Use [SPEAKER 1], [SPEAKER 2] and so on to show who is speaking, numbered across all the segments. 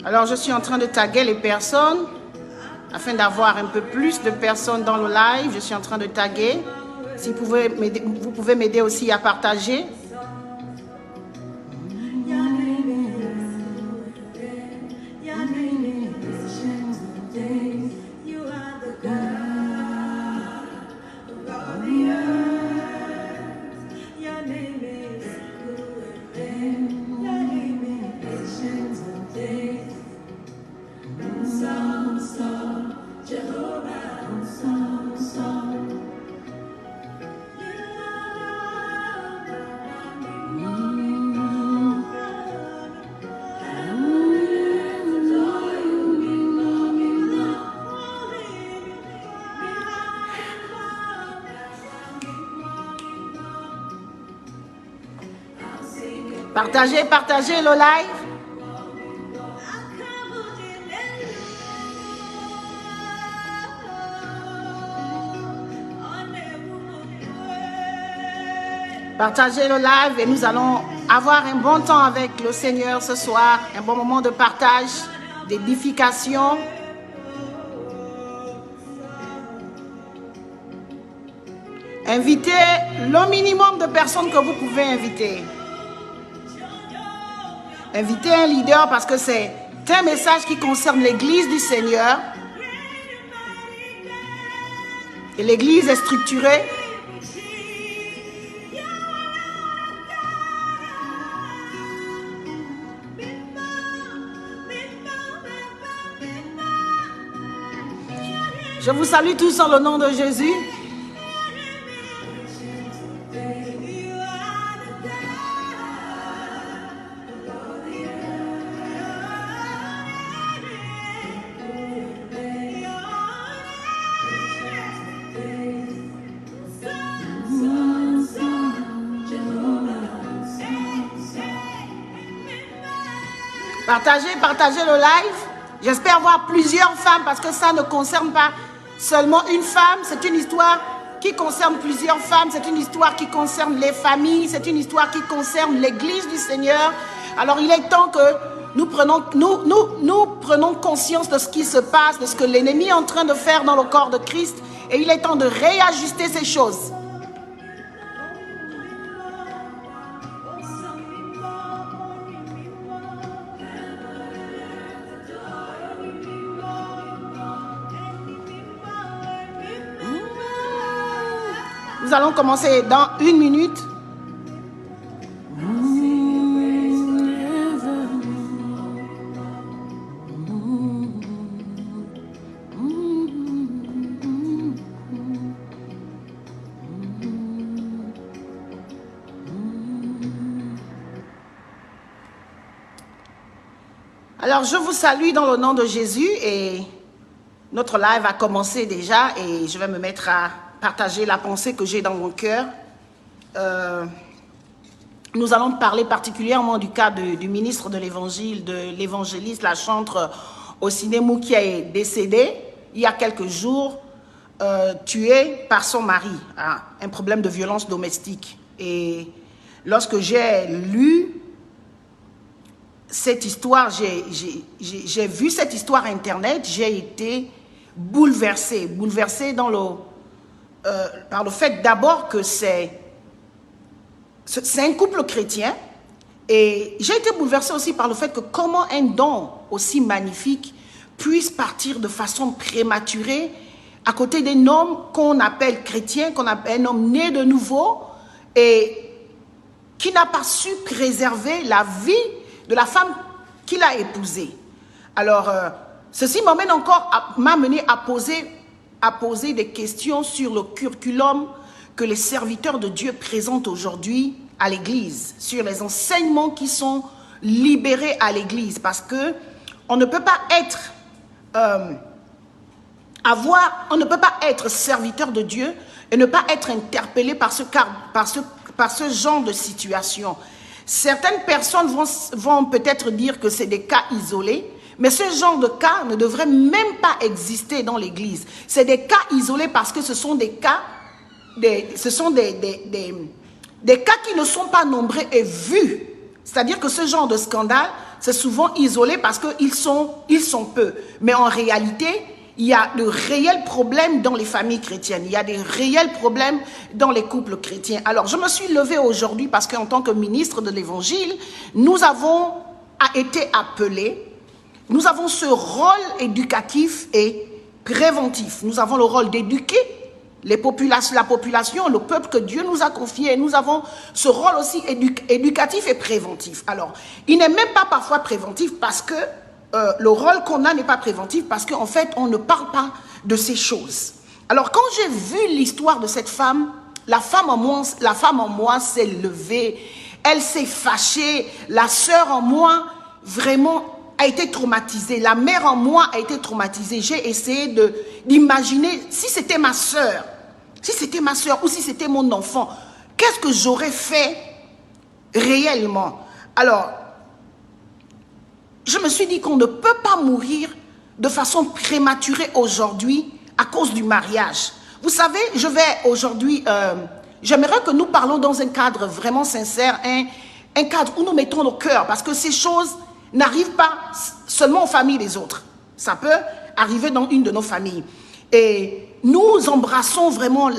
[SPEAKER 1] Alors, je suis en train de taguer les personnes afin d'avoir un peu plus de personnes dans le live. Je suis en train de taguer. Si vous pouvez m'aider aussi à partager. Partagez le live. Partagez le live et nous allons avoir un bon temps avec le Seigneur ce soir. Un bon moment de partage, d'édification. Invitez le minimum de personnes que vous pouvez inviter. Invitez un leader parce que c'est un message qui concerne l'Église du Seigneur. Et l'Église est structurée. Je vous salue tous en le nom de Jésus. Partagez le live. J'espère voir plusieurs femmes parce que ça ne concerne pas seulement une femme. C'est une histoire qui concerne plusieurs femmes. C'est une histoire qui concerne les familles. C'est une histoire qui concerne l'Église du Seigneur. Alors il est temps que nous prenons conscience de ce qui se passe, de ce que l'ennemi est en train de faire dans le corps de Christ. Et il est temps de réajuster ces choses. Nous allons commencer dans 1 minute. Alors, je vous salue dans le nom de Jésus et notre live a commencé déjà et je vais me mettre à partager la pensée que j'ai dans mon cœur. Nous allons parler particulièrement du cas du ministre de l'Évangile, de l'évangéliste La Chantre Osinemou qui est décédé il y a quelques jours, tué par son mari, un problème de violence domestique. Et lorsque j'ai lu cette histoire, j'ai vu cette histoire Internet, j'ai été bouleversée par le fait d'abord que c'est un couple chrétien et j'ai été bouleversée aussi par le fait que comment un don aussi magnifique puisse partir de façon prématurée à côté d'un homme qu'on appelle chrétien, qu'on appelle un homme né de nouveau et qui n'a pas su préserver la vie de la femme qu'il a épousée. Alors, ceci m'a mené à poser des questions sur le curriculum que les serviteurs de Dieu présentent aujourd'hui à l'Église, sur les enseignements qui sont libérés à l'Église, parce que on ne peut pas être serviteur de Dieu et ne pas être interpellé par ce genre de situation. Certaines personnes vont peut-être dire que c'est des cas isolés, mais ce genre de cas ne devrait même pas exister dans l'Église. C'est des cas isolés parce que ce sont des cas, des cas qui ne sont pas nombreux et vus. C'est-à-dire que ce genre de scandale, c'est souvent isolé parce qu'ils sont peu. Mais en réalité, il y a de réels problèmes dans les familles chrétiennes. Il y a des réels problèmes dans les couples chrétiens. Alors, je me suis levée aujourd'hui parce qu'en tant que ministre de l'Évangile, nous avons été appelés, nous avons ce rôle éducatif et préventif. Nous avons le rôle d'éduquer la population, le peuple que Dieu nous a confié. Nous avons ce rôle aussi éducatif et préventif. Alors, il n'est même pas parfois préventif parce que le rôle qu'on a n'est pas préventif parce qu'en fait, on ne parle pas de ces choses. Alors, quand j'ai vu l'histoire de cette femme, la femme en moi s'est levée, elle s'est fâchée, la sœur en moi vraiment a été traumatisée, la mère en moi a été traumatisée. J'ai essayé d'imaginer si c'était ma sœur, ou si c'était mon enfant, qu'est-ce que j'aurais fait réellement? Alors, je me suis dit qu'on ne peut pas mourir de façon prématurée aujourd'hui à cause du mariage. Vous savez, je vais aujourd'hui, j'aimerais que nous parlons dans un cadre vraiment sincère, un cadre où nous mettons nos cœurs, parce que ces choses n'arrivent pas seulement aux familles des autres. Ça peut arriver dans une de nos familles. Et nous embrassons vraiment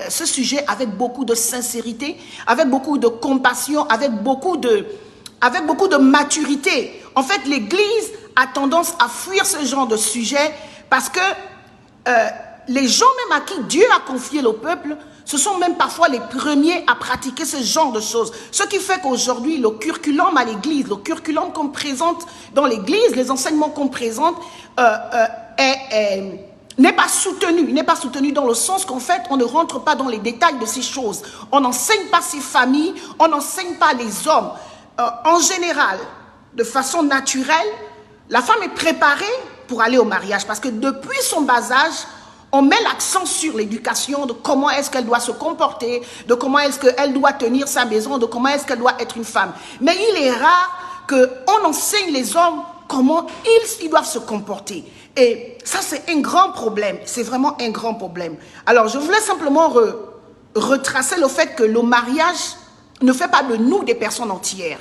[SPEAKER 1] ce sujet avec beaucoup de sincérité, avec beaucoup de compassion, avec beaucoup de maturité. En fait, l'Église a tendance à fuir ce genre de sujet parce que les gens même à qui Dieu a confié le peuple, ce sont même parfois les premiers à pratiquer ce genre de choses. Ce qui fait qu'aujourd'hui, le curriculum à l'Église, le curriculum qu'on présente dans l'Église, les enseignements qu'on présente, n'est pas soutenu dans le sens qu'en fait, on ne rentre pas dans les détails de ces choses. On n'enseigne pas ces familles, on n'enseigne pas les hommes. En général, de façon naturelle, la femme est préparée pour aller au mariage parce que depuis son bas âge, on met l'accent sur l'éducation, de comment est-ce qu'elle doit se comporter, de comment est-ce qu'elle doit tenir sa maison, de comment est-ce qu'elle doit être une femme. Mais il est rare qu'on enseigne les hommes comment ils doivent se comporter. Et ça, c'est un grand problème. C'est vraiment un grand problème. Alors, je voulais simplement retracer le fait que le mariage ne fait pas de nous des personnes entières.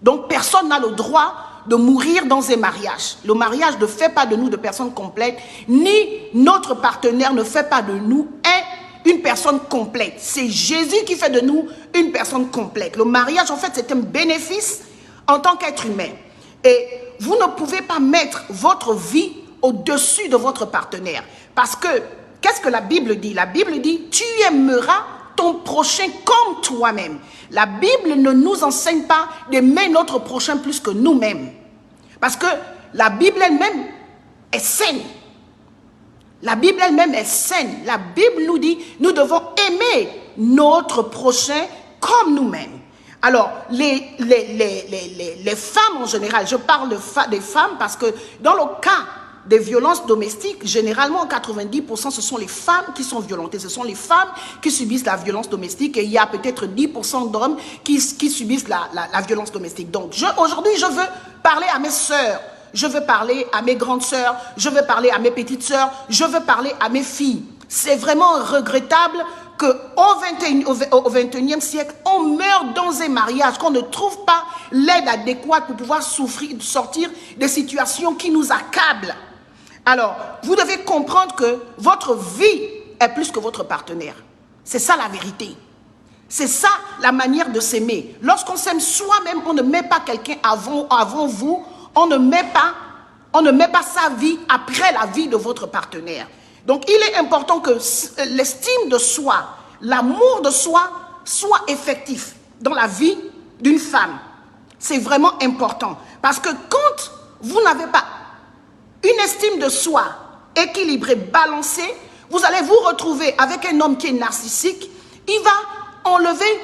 [SPEAKER 1] Donc, personne n'a le droit de mourir dans un mariage. Le mariage ne fait pas de nous de personnes complètes, ni notre partenaire ne fait pas de nous une personne complète. C'est Jésus qui fait de nous une personne complète. Le mariage, en fait, c'est un bénéfice en tant qu'être humain. Et vous ne pouvez pas mettre votre vie au-dessus de votre partenaire. Parce que, qu'est-ce que la Bible dit? La Bible dit, tu aimeras ton prochain comme toi-même. La Bible ne nous enseigne pas d'aimer notre prochain plus que nous-mêmes. Parce que la Bible elle-même est saine. La Bible elle-même est saine. La Bible nous dit, nous devons aimer notre prochain comme nous-mêmes. Alors, les femmes en général, je parle des femmes parce que dans le cas des violences domestiques, généralement 90% ce sont les femmes qui sont violentées, ce sont les femmes qui subissent la violence domestique et il y a peut-être 10% d'hommes qui subissent la violence domestique. Donc aujourd'hui je veux parler à mes sœurs, je veux parler à mes grandes sœurs, je veux parler à mes petites sœurs, je veux parler à mes filles. C'est vraiment regrettable qu'au 21e siècle, on meurt dans un mariage, qu'on ne trouve pas l'aide adéquate pour pouvoir sortir des situations qui nous accablent. Alors, vous devez comprendre que votre vie est plus que votre partenaire. C'est ça la vérité. C'est ça la manière de s'aimer. Lorsqu'on s'aime soi-même, on ne met pas quelqu'un avant vous, on ne met pas sa vie après la vie de votre partenaire. Donc, il est important que l'estime de soi, l'amour de soi, soit effectif dans la vie d'une femme. C'est vraiment important. Parce que quand vous n'avez pas une estime de soi équilibrée, balancée, vous allez vous retrouver avec un homme qui est narcissique. Il va enlever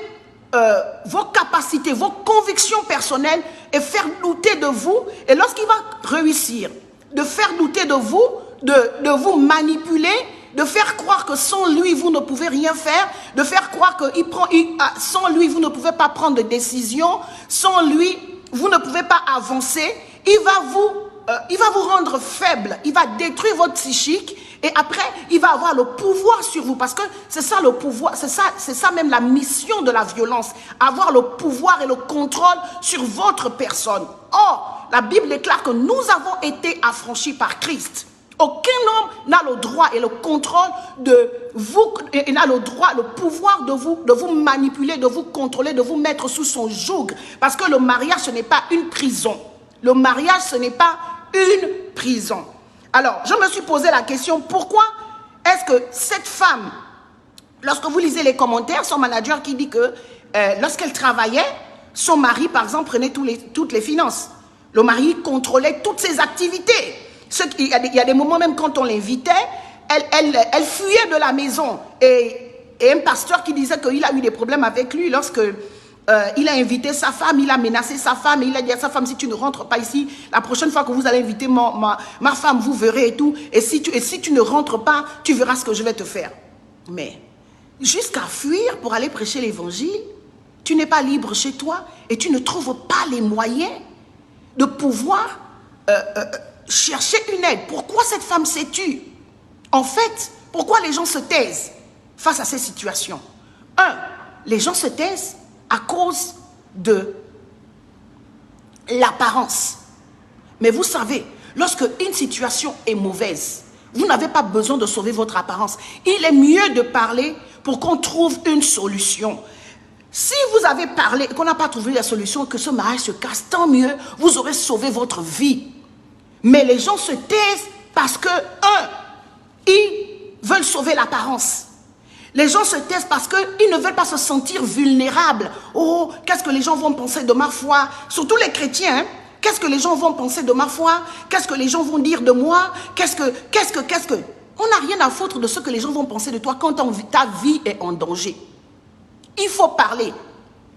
[SPEAKER 1] vos capacités, vos convictions personnelles et faire douter de vous. Et lorsqu'il va réussir de faire douter de vous, de vous manipuler, de faire croire que sans lui, vous ne pouvez rien faire, de faire croire que sans lui, vous ne pouvez pas prendre de décision, sans lui, vous ne pouvez pas avancer, il va vous rendre faible, il va détruire votre psychique et après, il va avoir le pouvoir sur vous parce que c'est ça le pouvoir, c'est ça même la mission de la violence, avoir le pouvoir et le contrôle sur votre personne. Or, la Bible déclare que nous avons été affranchis par Christ. Aucun homme n'a le droit et le contrôle de vous, et n'a le droit, le pouvoir de vous manipuler, de vous contrôler, de vous mettre sous son joug. Parce que le mariage, ce n'est pas une prison. Le mariage, ce n'est pas une prison. Alors, je me suis posé la question, pourquoi est-ce que cette femme, lorsque vous lisez les commentaires, son manager qui dit que lorsqu'elle travaillait, son mari, par exemple, prenait toutes les finances. Le mari contrôlait toutes ses activités. Il y a des moments même quand on l'invitait, elle fuyait de la maison. Et un pasteur qui disait qu'il a eu des problèmes avec lui lorsque il a invité sa femme, il a menacé sa femme, et il a dit à sa femme, si tu ne rentres pas ici, la prochaine fois que vous allez inviter ma femme, vous verrez et tout. Et si tu ne rentres pas, tu verras ce que je vais te faire. Mais jusqu'à fuir pour aller prêcher l'évangile, tu n'es pas libre chez toi et tu ne trouves pas les moyens de pouvoir chercher une aide. Pourquoi cette femme s'est tue? En fait, pourquoi les gens se taisent face à ces situations? Les gens se taisent à cause de l'apparence. Mais vous savez, lorsque une situation est mauvaise, vous n'avez pas besoin de sauver votre apparence. Il est mieux de parler pour qu'on trouve une solution. Si vous avez parlé et qu'on n'a pas trouvé la solution, que ce mariage se casse, tant mieux, vous aurez sauvé votre vie. Mais les gens se taisent parce que, ils veulent sauver l'apparence. Les gens se taisent parce qu'ils ne veulent pas se sentir vulnérables. Oh, qu'est-ce que les gens vont penser de ma foi? Surtout les chrétiens, hein? Qu'est-ce que les gens vont penser de ma foi? Qu'est-ce que les gens vont dire de moi? Qu'est-ce que... On n'a rien à foutre de ce que les gens vont penser de toi quand ta vie est en danger. Il faut parler.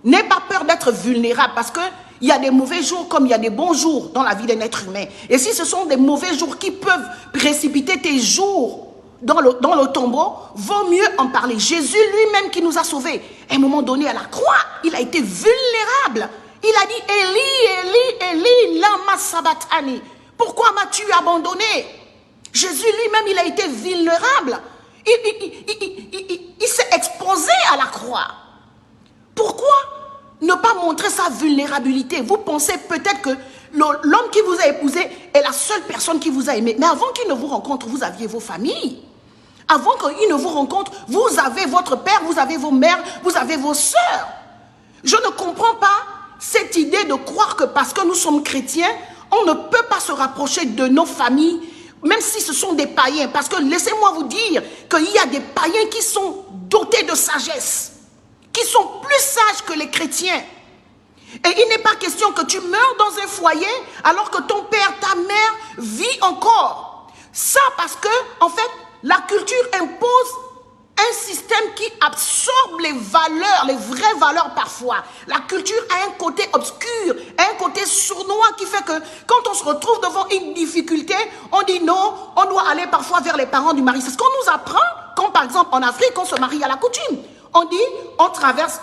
[SPEAKER 1] N'aie pas peur d'être vulnérable parce qu'il y a des mauvais jours comme il y a des bons jours dans la vie d'un être humain. Et si ce sont des mauvais jours qui peuvent précipiter tes jours dans le tombeau, vaut mieux en parler. Jésus lui-même qui nous a sauvés, à un moment donné à la croix, il a été vulnérable. Il a dit, Élie, Élie, Élie, lama sabachthani. Pourquoi m'as-tu abandonné? Jésus lui-même, il a été vulnérable. Il s'est exposé à la croix. Pourquoi ne pas montrer sa vulnérabilité? Vous pensez peut-être que l'homme qui vous a épousé est la seule personne qui vous a aimé. Mais avant qu'il ne vous rencontre, vous aviez vos familles. Avant qu'il ne vous rencontre, vous avez votre père, vous avez vos mères, vous avez vos sœurs. Je ne comprends pas cette idée de croire que parce que nous sommes chrétiens, on ne peut pas se rapprocher de nos familles, même si ce sont des païens. Parce que laissez-moi vous dire qu'il y a des païens qui sont dotés de sagesse, qui sont plus sages que les chrétiens. Et il n'est pas question que tu meurs dans un foyer alors que ton père, ta mère vit encore. Ça parce que, en fait, la culture impose un système qui absorbe les valeurs, les vraies valeurs parfois. La culture a un côté obscur, un côté sournois qui fait que quand on se retrouve devant une difficulté, on dit non, on doit aller parfois vers les parents du mari. C'est ce qu'on nous apprend quand par exemple en Afrique, on se marie à la coutume. On dit,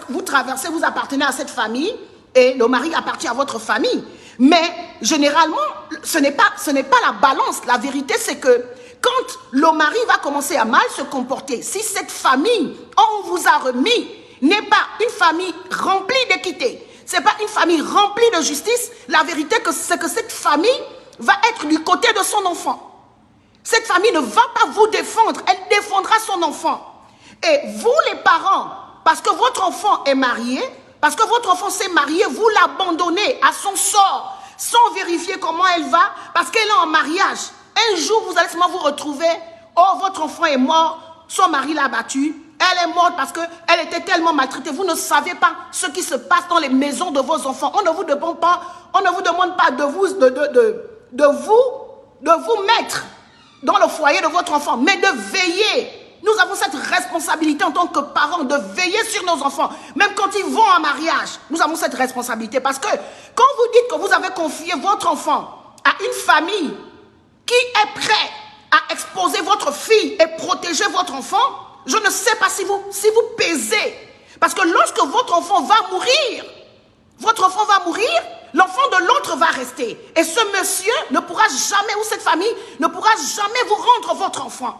[SPEAKER 1] vous traversez, vous appartenez à cette famille et le mari appartient à votre famille. Mais généralement, ce n'est pas la balance. La vérité, c'est que quand le mari va commencer à mal se comporter, si cette famille, on vous a remis, n'est pas une famille remplie d'équité, ce n'est pas une famille remplie de justice, la vérité c'est que cette famille va être du côté de son enfant. Cette famille ne va pas vous défendre, elle défendra son enfant. Et vous les parents, parce que votre enfant est marié, parce que votre enfant s'est marié, vous l'abandonnez à son sort, sans vérifier comment elle va, parce qu'elle est en mariage. Un jour, vous allez seulement vous retrouver, oh, votre enfant est mort, son mari l'a battu, elle est morte parce qu'elle était tellement maltraitée. Vous ne savez pas ce qui se passe dans les maisons de vos enfants. On ne vous demande pas de vous mettre dans le foyer de votre enfant, mais de veiller. Nous avons cette responsabilité en tant que parents de veiller sur nos enfants. Même quand ils vont en mariage, nous avons cette responsabilité. Parce que quand vous dites que vous avez confié votre enfant à une famille qui est prête à exposer votre fille et protéger votre enfant, je ne sais pas si vous pesez. Parce que lorsque votre enfant va mourir, l'enfant de l'autre va rester. Et ce monsieur ne pourra jamais, ou cette famille, ne pourra jamais vous rendre votre enfant.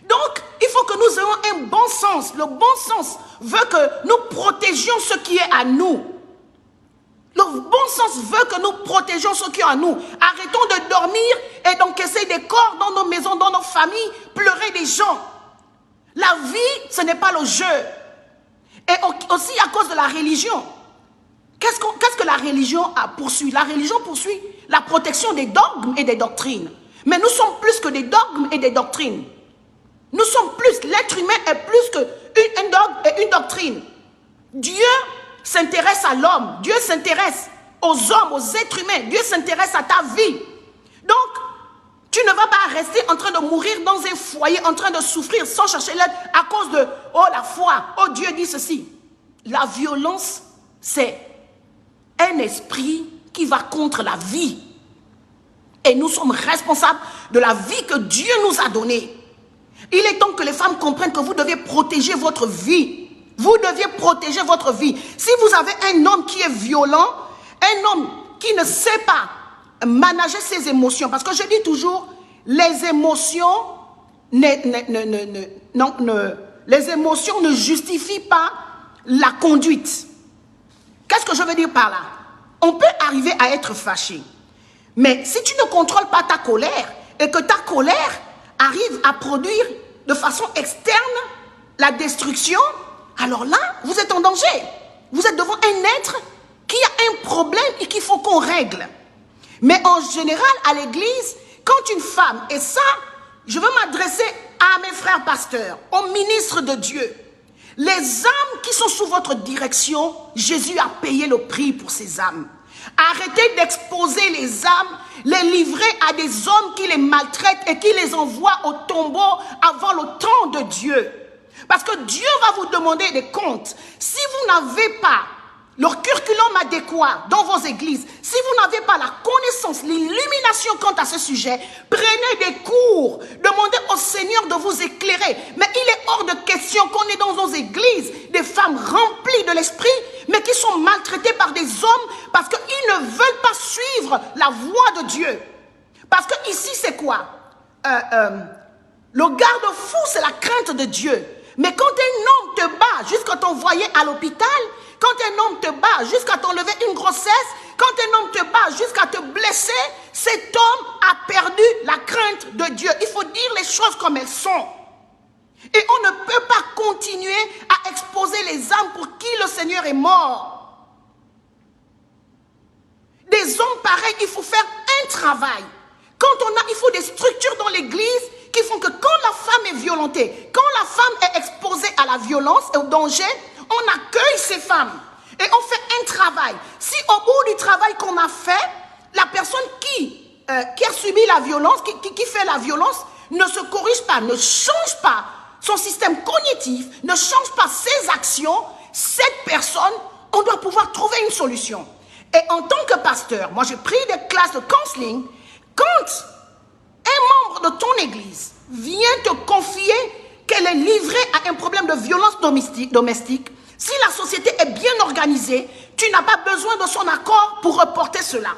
[SPEAKER 1] Donc, il faut que nous ayons un bon sens. Le bon sens veut que nous protégions ce qui est à nous. Le bon sens veut que nous protégeons ceux qui ont à nous. Arrêtons de dormir et d'encaisser des corps dans nos maisons, dans nos familles, pleurer des gens. La vie, ce n'est pas le jeu. Et aussi à cause de la religion. Qu'est-ce que la religion a poursuivi? La religion poursuit la protection des dogmes et des doctrines. Mais nous sommes plus que des dogmes et des doctrines. Nous sommes plus, l'être humain est plus qu'un dogme et une doctrine. Dieu s'intéresse à l'homme, Dieu s'intéresse aux hommes, aux êtres humains, Dieu s'intéresse à ta vie. Donc, tu ne vas pas rester en train de mourir dans un foyer, en train de souffrir sans chercher l'aide à cause de, oh la foi, oh Dieu dit ceci. La violence, c'est un esprit qui va contre la vie. Et nous sommes responsables de la vie que Dieu nous a donnée. Il est temps que les femmes comprennent que vous devez protéger votre vie. Vous deviez protéger votre vie. Si vous avez un homme qui est violent, un homme qui ne sait pas manager ses émotions, parce que je dis toujours, les émotions ne justifient pas la conduite. Qu'est-ce que je veux dire par là? On peut arriver à être fâché. Mais si tu ne contrôles pas ta colère et que ta colère arrive à produire de façon externe la destruction, alors là, vous êtes en danger. Vous êtes devant un être qui a un problème et qu'il faut qu'on règle. Mais en général, à l'église, quand une femme, et ça, je veux m'adresser à mes frères pasteurs, aux ministres de Dieu, les âmes qui sont sous votre direction, Jésus a payé le prix pour ces âmes. Arrêtez d'exposer les âmes, les livrer à des hommes qui les maltraitent et qui les envoient au tombeau avant le temps de Dieu. Parce que Dieu va vous demander des comptes. Si vous n'avez pas le curriculum adéquat dans vos églises, si vous n'avez pas la connaissance, l'illumination quant à ce sujet, prenez des cours, demandez au Seigneur de vous éclairer. Mais il est hors de question qu'on ait dans nos églises des femmes remplies de l'esprit, mais qui sont maltraitées par des hommes parce qu'ils ne veulent pas suivre la voie de Dieu. Parce que ici, c'est quoi? Le garde-fou, c'est la crainte de Dieu. Mais quand un homme te bat jusqu'à t'envoyer à l'hôpital, quand un homme te bat jusqu'à t'enlever une grossesse, quand un homme te bat jusqu'à te blesser, cet homme a perdu la crainte de Dieu. Il faut dire les choses comme elles sont. Et on ne peut pas continuer à exposer les âmes pour qui le Seigneur est mort. Des hommes pareils, il faut faire un travail. Il faut des structures dans l'église qui font que quand la femme est violentée, quand la femme est exposée à la violence et au danger, on accueille ces femmes et on fait un travail. Si au bout du travail qu'on a fait, la personne qui a subi la violence, qui fait la violence, ne se corrige pas, ne change pas son système cognitif, ne change pas ses actions, cette personne, on doit pouvoir trouver une solution. Et en tant que pasteur, moi j'ai pris des classes de counseling. Quand un membre de ton église vient te confier qu'elle est livrée à un problème de violence domestique, si la société est bien organisée, tu n'as pas besoin de son accord pour reporter cela.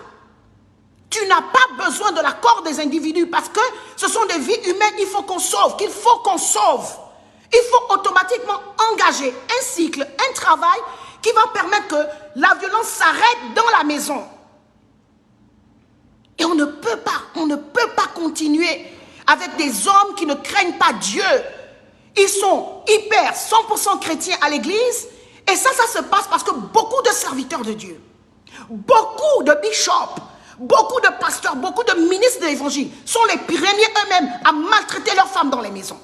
[SPEAKER 1] Tu n'as pas besoin de l'accord des individus parce que ce sont des vies humaines, il faut qu'on sauve, qu'il faut qu'on sauve. Il faut automatiquement engager un cycle, un travail qui va permettre que la violence s'arrête dans la maison. Et on ne peut pas continuer avec des hommes qui ne craignent pas Dieu. Ils sont hyper 100% chrétiens à l'église. Et ça se passe parce que beaucoup de serviteurs de Dieu, beaucoup de bishops, beaucoup de pasteurs, beaucoup de ministres de l'évangile sont les premiers eux-mêmes à maltraiter leurs femmes dans les maisons.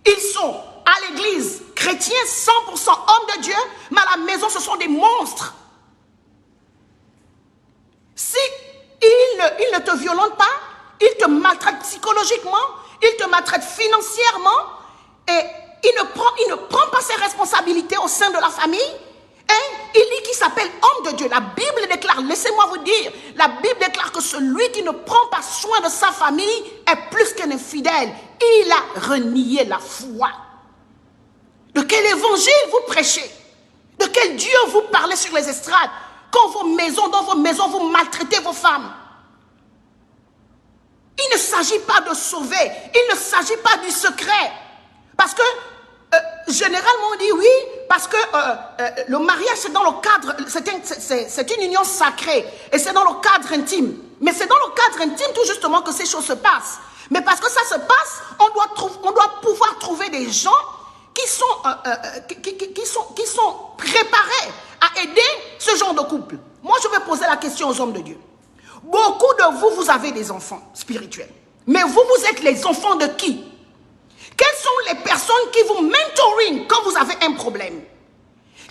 [SPEAKER 1] Ils sont à l'église chrétiens 100% hommes de Dieu, mais à la maison ce sont des monstres. Si il ne te violente pas, il te maltraite psychologiquement, il te maltraite financièrement et il ne prend pas ses responsabilités au sein de la famille. Et il dit qu'il s'appelle homme de Dieu. La Bible déclare, laissez-moi vous dire, la Bible déclare que celui qui ne prend pas soin de sa famille est plus qu'un infidèle. Il a renié la foi. De quel évangile vous prêchez? De quel Dieu vous parlez sur les estrades? Quand dans vos maisons, vous maltraitez vos femmes. Il ne s'agit pas de sauver. Il ne s'agit pas du secret. Parce que Généralement, on dit oui, parce que le mariage, c'est dans le cadre, c'est une union sacrée, et c'est dans le cadre intime. Mais c'est dans le cadre intime tout justement que ces choses se passent. Mais parce que ça se passe, on doit pouvoir trouver des gens qui sont préparés à aider ce genre de couple. Moi, je vais poser la question aux hommes de Dieu. Beaucoup de vous, vous avez des enfants spirituels. Mais vous êtes les enfants de qui? Quelles sont les personnes qui vous mentoring quand vous avez un problème?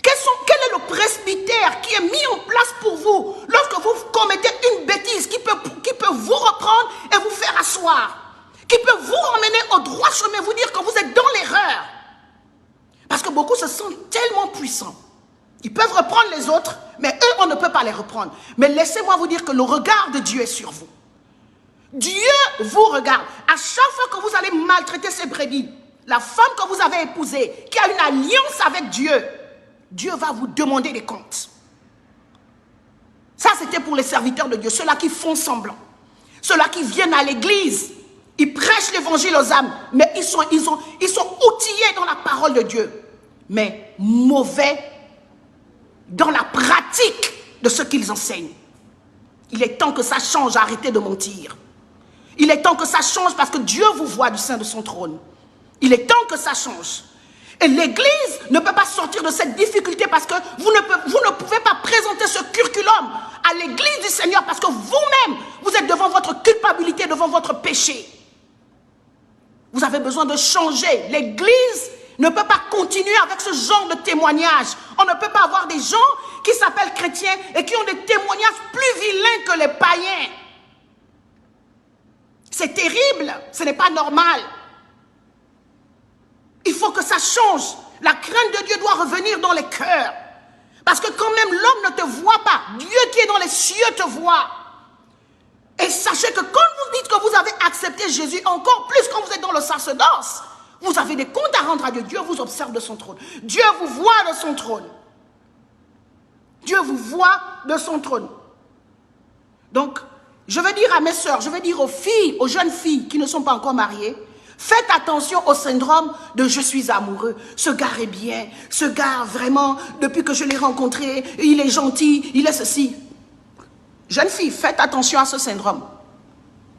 [SPEAKER 1] Quel est le presbytère qui est mis en place pour vous lorsque vous commettez une bêtise qui peut vous reprendre et vous faire asseoir? Qui peut vous emmener au droit chemin, vous dire que vous êtes dans l'erreur? Parce que beaucoup se sentent tellement puissants. Ils peuvent reprendre les autres, mais eux, on ne peut pas les reprendre. Mais laissez-moi vous dire que le regard de Dieu est sur vous. Dieu vous regarde. À chaque fois que vous allez maltraiter ces brebis, la femme que vous avez épousée, qui a une alliance avec Dieu, Dieu va vous demander des comptes. Ça, c'était pour les serviteurs de Dieu, ceux-là qui font semblant. Ceux-là qui viennent à l'église, ils prêchent l'évangile aux âmes, mais ils sont outillés dans la parole de Dieu, mais mauvais dans la pratique de ce qu'ils enseignent. Il est temps que ça change, arrêtez de mentir. Il est temps que ça change parce que Dieu vous voit du sein de son trône. Il est temps que ça change. Et l'Église ne peut pas sortir de cette difficulté parce que vous ne pouvez pas présenter ce curriculum à l'Église du Seigneur parce que vous-même, vous êtes devant votre culpabilité, devant votre péché. Vous avez besoin de changer. L'Église ne peut pas continuer avec ce genre de témoignage. On ne peut pas avoir des gens qui s'appellent chrétiens et qui ont des témoignages plus vilains que les païens. C'est terrible, ce n'est pas normal. Il faut que ça change. La crainte de Dieu doit revenir dans les cœurs. Parce que quand même l'homme ne te voit pas, Dieu qui est dans les cieux te voit. Et sachez que quand vous dites que vous avez accepté Jésus, encore plus quand vous êtes dans le sacerdoce, vous avez des comptes à rendre à Dieu. Dieu vous observe de son trône. Dieu vous voit de son trône. Dieu vous voit de son trône. Donc, je veux dire à mes sœurs, je veux dire aux filles, aux jeunes filles qui ne sont pas encore mariées, faites attention au syndrome de « je suis amoureux ». Ce gars est bien, ce gars vraiment, depuis que je l'ai rencontré, il est gentil, il est ceci. Jeune fille, faites attention à ce syndrome.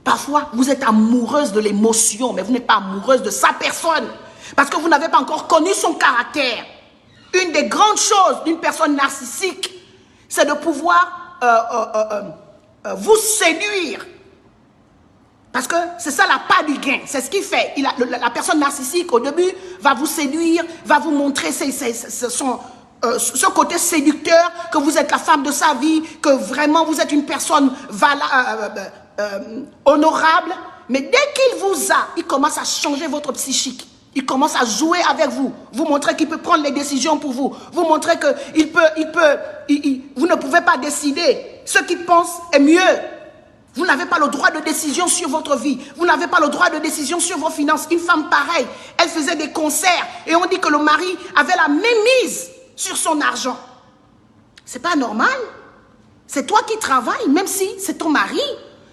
[SPEAKER 1] Parfois, vous êtes amoureuse de l'émotion, mais vous n'êtes pas amoureuse de sa personne. Parce que vous n'avez pas encore connu son caractère. Une des grandes choses d'une personne narcissique, c'est de pouvoir vous séduire. Parce que c'est ça la part du gain. C'est ce qu'il fait. La personne narcissique, au début, va vous séduire, va vous montrer ce côté séducteur, que vous êtes la femme de sa vie, que vraiment vous êtes une personne honorable. Mais dès qu'il vous a, il commence à changer votre psychique. Il commence à jouer avec vous. Vous montrer qu'il peut prendre les décisions pour vous. Vous montrer que vous ne pouvez pas décider. Ce qu'il pense est mieux. Vous n'avez pas le droit de décision sur votre vie. Vous n'avez pas le droit de décision sur vos finances. Une femme pareille, elle faisait des concerts et on dit que le mari avait la même mise sur son argent. C'est pas normal. C'est toi qui travailles, même si c'est ton mari.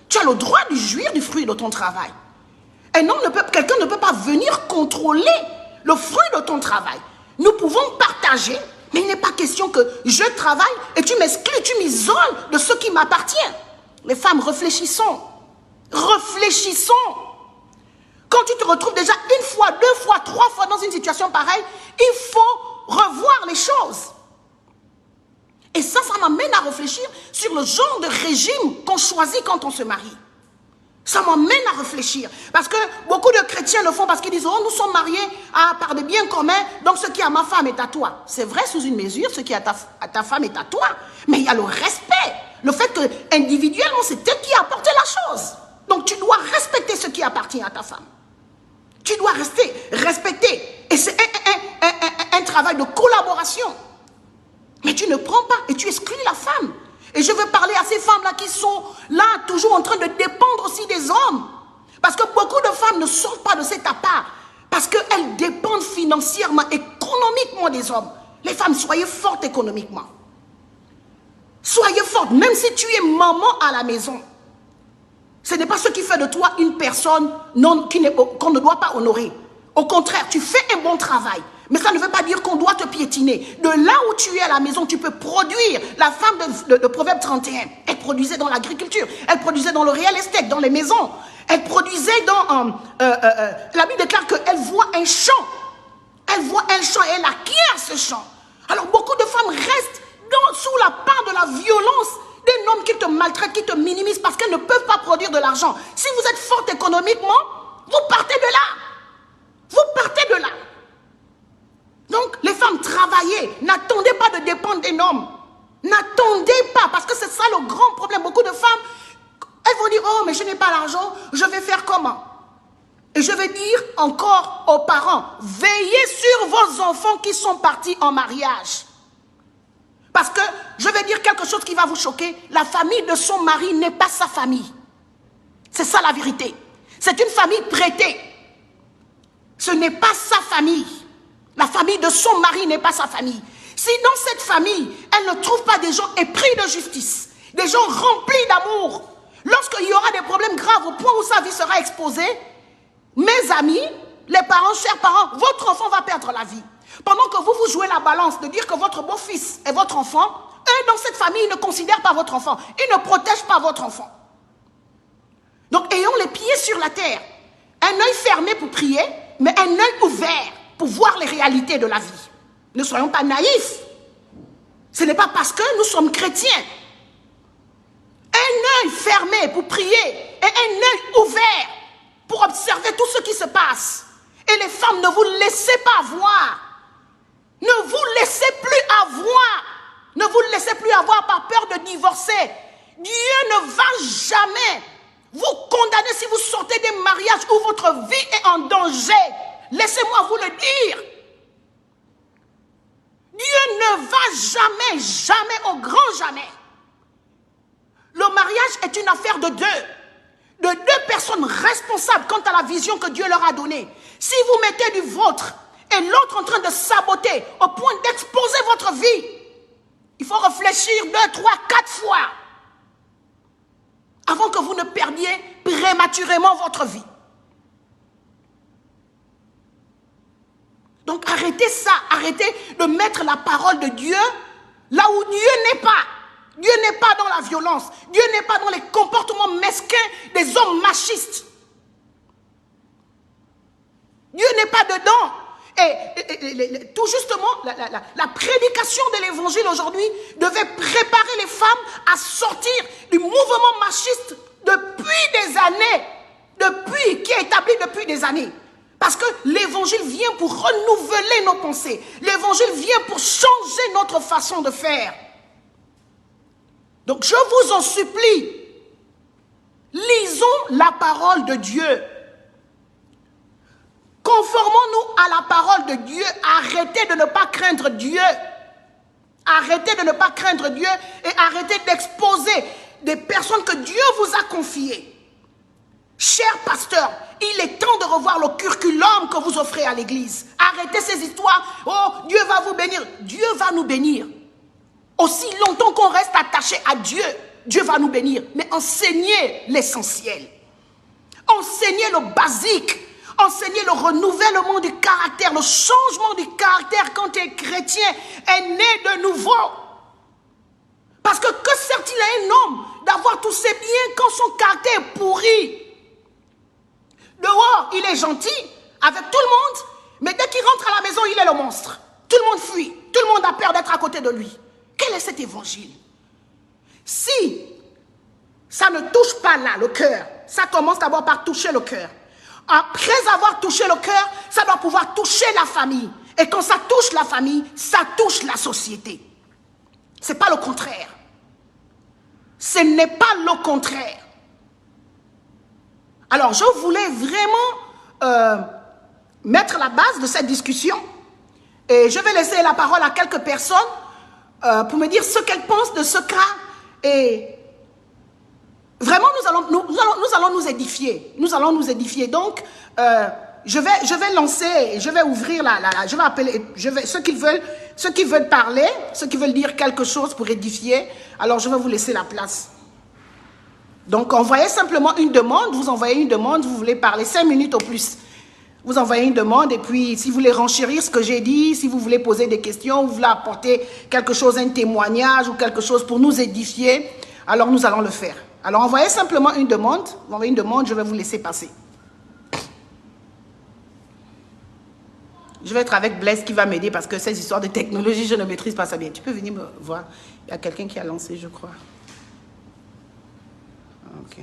[SPEAKER 1] Tu as le droit de jouir du fruit de ton travail. Quelqu'un ne peut pas venir contrôler le fruit de ton travail. Nous pouvons partager, mais il n'est pas question que je travaille et tu m'exclus, tu m'isoles de ce qui m'appartient. Les femmes, réfléchissons. Réfléchissons. Quand tu te retrouves déjà une fois, deux fois, trois fois dans une situation pareille, il faut revoir les choses. Et ça m'amène à réfléchir sur le genre de régime qu'on choisit quand on se marie. Ça m'amène à réfléchir. Parce que beaucoup de chrétiens le font parce qu'ils disent « Oh, nous sommes mariés par des biens communs, donc ce qui est à ma femme est à toi. » C'est vrai sous une mesure, ce qui est à ta femme est à toi. Mais il y a le respect. Le fait que individuellement, c'est elle qui a apporté la chose. Donc tu dois respecter ce qui appartient à ta femme. Tu dois respecter. Et c'est un travail de collaboration. Mais tu ne prends pas et tu exclus la femme. Et je veux parler à ces femmes-là qui sont là, toujours en train de dépendre aussi des hommes. Parce que beaucoup de femmes ne sortent pas de cet appart. Parce qu'elles dépendent financièrement, économiquement des hommes. Les femmes, soyez fortes économiquement. Soyez fortes, même si tu es maman à la maison. Ce n'est pas ce qui fait de toi une personne qu'on ne doit pas honorer. Au contraire, tu fais un bon travail. Mais ça ne veut pas dire qu'on doit te piétiner. De là où tu es à la maison, tu peux produire. La femme de Proverbe 31, elle produisait dans l'agriculture, elle produisait dans le real estate, dans les maisons. Elle produisait dans... la Bible déclare qu'elle voit un champ. Elle voit un champ et elle acquiert ce champ. Alors beaucoup de femmes restent sous la part de la violence des hommes qui te maltraitent, qui te minimisent parce qu'elles ne peuvent pas produire de l'argent. Si vous êtes forte économiquement, vous partez de là. Vous partez de là. Donc, les femmes, travaillez. N'attendez pas de dépendre des hommes. N'attendez pas, parce que c'est ça le grand problème. Beaucoup de femmes, elles vont dire, oh, mais je n'ai pas l'argent, je vais faire comment? Et je vais dire encore aux parents, veillez sur vos enfants qui sont partis en mariage. Parce que, je vais dire quelque chose qui va vous choquer, la famille de son mari n'est pas sa famille. C'est ça la vérité. C'est une famille prêtée. Ce n'est pas sa famille. La famille de son mari n'est pas sa famille. Si dans cette famille, elle ne trouve pas des gens épris de justice, des gens remplis d'amour, lorsqu'il y aura des problèmes graves au point où sa vie sera exposée, mes amis, les parents, chers parents, votre enfant va perdre la vie. Pendant que vous jouez la balance de dire que votre beau-fils est votre enfant, eux dans cette famille, ils ne considèrent pas votre enfant. Ils ne protègent pas votre enfant. Donc ayons les pieds sur la terre. Un œil fermé pour prier, mais un œil ouvert pour voir les réalités de la vie. Ne soyons pas naïfs. Ce n'est pas parce que nous sommes chrétiens. Un œil fermé pour prier et un œil ouvert pour observer tout ce qui se passe. Et les femmes, ne vous laissez pas voir. Ne vous laissez plus avoir. Ne vous laissez plus avoir par peur de divorcer. Dieu ne va jamais vous condamner si vous sortez des mariages où votre vie est en danger. Laissez-moi vous le dire. Dieu ne va jamais, jamais, au grand jamais. Le mariage est une affaire de deux personnes responsables quant à la vision que Dieu leur a donnée. Si vous mettez du vôtre et l'autre en train de saboter au point d'exposer votre vie, il faut réfléchir 2, 3, 4 fois avant que vous ne perdiez prématurément votre vie. Donc arrêtez ça, arrêtez de mettre la parole de Dieu là où Dieu n'est pas. Dieu n'est pas dans la violence, Dieu n'est pas dans les comportements mesquins des hommes machistes. Dieu n'est pas dedans. Et tout justement, la prédication de l'évangile aujourd'hui devait préparer les femmes à sortir du mouvement machiste depuis des années, qui est établi depuis des années. Parce que l'évangile vient pour renouveler nos pensées. L'évangile vient pour changer notre façon de faire. Donc je vous en supplie, lisons la parole de Dieu. Conformons-nous à la parole de Dieu. Arrêtez de ne pas craindre Dieu. Arrêtez de ne pas craindre Dieu et arrêtez d'exposer des personnes que Dieu vous a confiées. Chers pasteurs, il est temps de revoir le curriculum que vous offrez à l'église. Arrêtez ces histoires. Oh, Dieu va vous bénir. Dieu va nous bénir. Aussi longtemps qu'on reste attaché à Dieu, Dieu va nous bénir. Mais enseignez l'essentiel. Enseignez le basique. Enseignez le renouvellement du caractère, le changement du caractère quand un chrétien est né de nouveau. Parce que sert-il à un homme d'avoir tous ses biens quand son caractère est pourri? Dehors, il est gentil avec tout le monde, mais dès qu'il rentre à la maison, il est le monstre. Tout le monde fuit, tout le monde a peur d'être à côté de lui. Quel est cet évangile? Si ça ne touche pas là le cœur, ça commence d'abord par toucher le cœur. Après avoir touché le cœur, ça doit pouvoir toucher la famille. Et quand ça touche la famille, ça touche la société. Ce n'est pas le contraire. Ce n'est pas le contraire. Alors, je voulais vraiment mettre la base de cette discussion. Et je vais laisser la parole à quelques personnes pour me dire ce qu'elles pensent de ce cas. Et vraiment, nous allons nous édifier. Nous allons nous édifier. Donc, je vais lancer, je vais ouvrir je vais appeler, ceux qui veulent parler, ceux qui veulent dire quelque chose pour édifier. Alors, je vais vous laisser la place. Donc, envoyez simplement une demande. Vous envoyez une demande, vous voulez parler 5 minutes au plus. Vous envoyez une demande et puis si vous voulez renchérir ce que j'ai dit, si vous voulez poser des questions, vous voulez apporter quelque chose, un témoignage ou quelque chose pour nous édifier, alors nous allons le faire. Alors envoyez simplement une demande. Vous envoyez une demande, je vais vous laisser passer. Je vais être avec Blaise qui va m'aider parce que ces histoires de technologie, je ne maîtrise pas ça bien. Tu peux venir me voir. Il y a quelqu'un qui a lancé, je crois. Ok.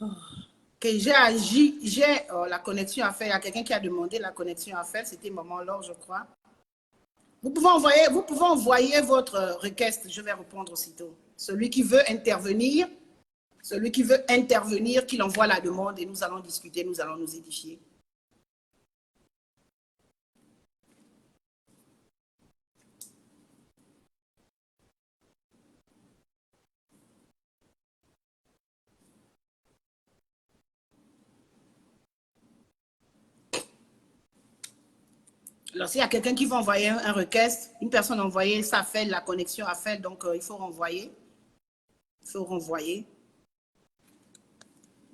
[SPEAKER 1] Ok, j'ai agi, j'ai la connexion à faire. Il y a quelqu'un qui a demandé la connexion à faire. C'était Maman Laure, je crois. Vous pouvez envoyer votre requête. Je vais répondre aussitôt. Celui qui veut intervenir, qu'il envoie la demande et nous allons discuter, nous allons nous édifier. Alors, s'il y a quelqu'un qui va envoyer un request, une personne a envoyé, ça fait la connexion a fait, donc il faut renvoyer. Il faut renvoyer.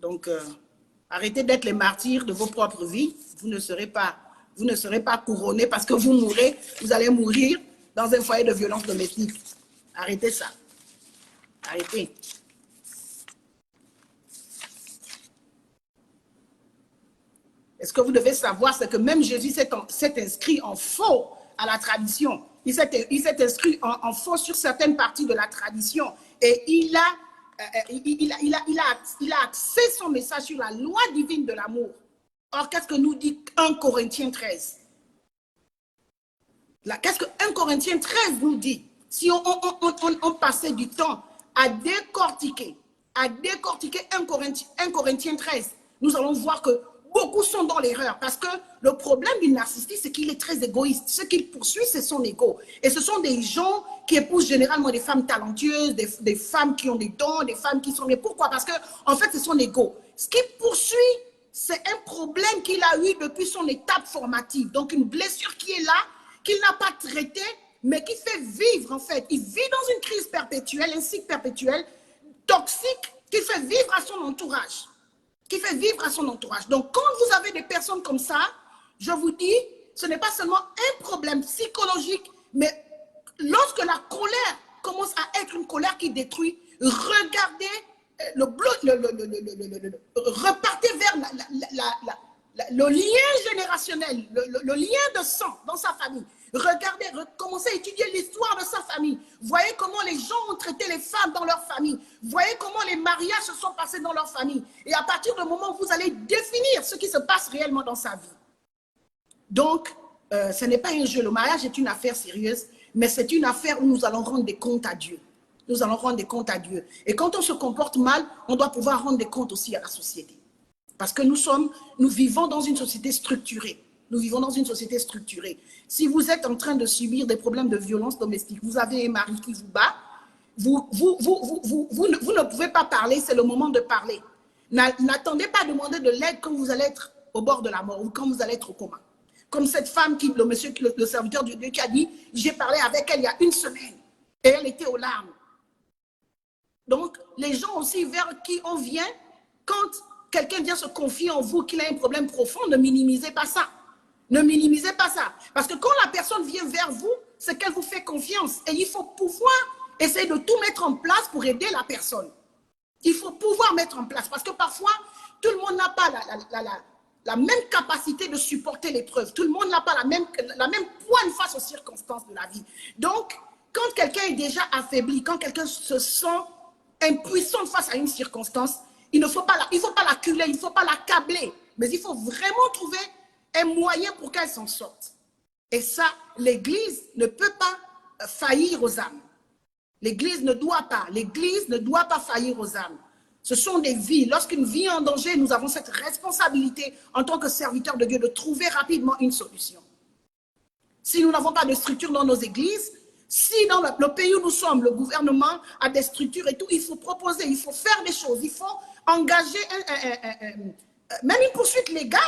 [SPEAKER 1] Donc, arrêtez d'être les martyrs de vos propres vies. Vous ne serez pas couronnés parce que vous mourrez. Vous allez mourir dans un foyer de violence domestique. Arrêtez ça. Arrêtez. Est-ce que vous devez savoir, c'est que même Jésus s'est inscrit en faux à la tradition. Il s'est inscrit en faux sur certaines parties de la tradition. Et il a axé son message sur la loi divine de l'amour. Or, qu'est-ce que nous dit 1 Corinthiens 13? Qu'est-ce que 1 Corinthiens 13 nous dit? Si on passait du temps à décortiquer 1 Corinthiens 13, nous allons voir que beaucoup sont dans l'erreur parce que le problème du narcissiste, c'est qu'il est très égoïste. Ce qu'il poursuit, c'est son ego. Et ce sont des gens qui épousent généralement des femmes talentueuses, des femmes qui ont des dons, des femmes qui sont... Mais pourquoi? Parce que, en fait, c'est son ego. Ce qu'il poursuit, c'est un problème qu'il a eu depuis son étape formative. Donc, une blessure qui est là, qu'il n'a pas traitée, mais qui fait vivre, en fait. Il vit dans une crise perpétuelle, un cycle perpétuel, toxique, qui fait vivre à son entourage. Donc, quand vous avez des personnes comme ça, je vous dis, ce n'est pas seulement un problème psychologique, mais lorsque la colère commence à être une colère qui détruit, regardez repartez vers le lien générationnel, le lien de sang dans sa famille. Regardez, commencez à étudier l'histoire de sa famille. Voyez comment les gens ont traité les femmes dans leur famille. Voyez comment les mariages se sont passés dans leur famille. Et à partir du moment où vous allez définir ce qui se passe réellement dans sa vie. Donc, ce n'est pas un jeu. Le mariage est une affaire sérieuse, mais c'est une affaire où nous allons rendre des comptes à Dieu. Nous allons rendre des comptes à Dieu. Et quand on se comporte mal, on doit pouvoir rendre des comptes aussi à la société. Parce que nous vivons dans une société structurée. Nous vivons dans une société structurée. Si vous êtes en train de subir des problèmes de violence domestique, vous avez un mari qui vous bat, vous ne pouvez pas parler, c'est le moment de parler. N'attendez pas à demander de l'aide quand vous allez être au bord de la mort ou quand vous allez être au coma. Comme cette femme, le serviteur de Dieu qui a dit, j'ai parlé avec elle il y a une semaine et elle était aux larmes. Donc, les gens aussi vers qui on vient, quand quelqu'un vient se confier en vous qu'il a un problème profond, ne minimisez pas ça. Ne minimisez pas ça. Parce que quand la personne vient vers vous, c'est qu'elle vous fait confiance. Et il faut pouvoir essayer de tout mettre en place pour aider la personne. Il faut pouvoir mettre en place. Parce que parfois, tout le monde n'a pas la même capacité de supporter l'épreuve. Tout le monde n'a pas la même poigne face aux circonstances de la vie. Donc, quand quelqu'un est déjà affaibli, quand quelqu'un se sent impuissant face à une circonstance, il ne faut pas l'acculer, il ne faut pas l'accabler. Mais il faut vraiment trouver un moyen pour qu'elle s'en sorte. Et ça, l'Église ne peut pas faillir aux âmes. L'Église ne doit pas faillir aux âmes. Ce sont des vies. Lorsqu'une vie est en danger, nous avons cette responsabilité en tant que serviteurs de Dieu de trouver rapidement une solution. Si nous n'avons pas de structure dans nos églises, si dans le pays où nous sommes, le gouvernement a des structures et tout, il faut proposer, il faut faire des choses, il faut engager même une poursuite légale.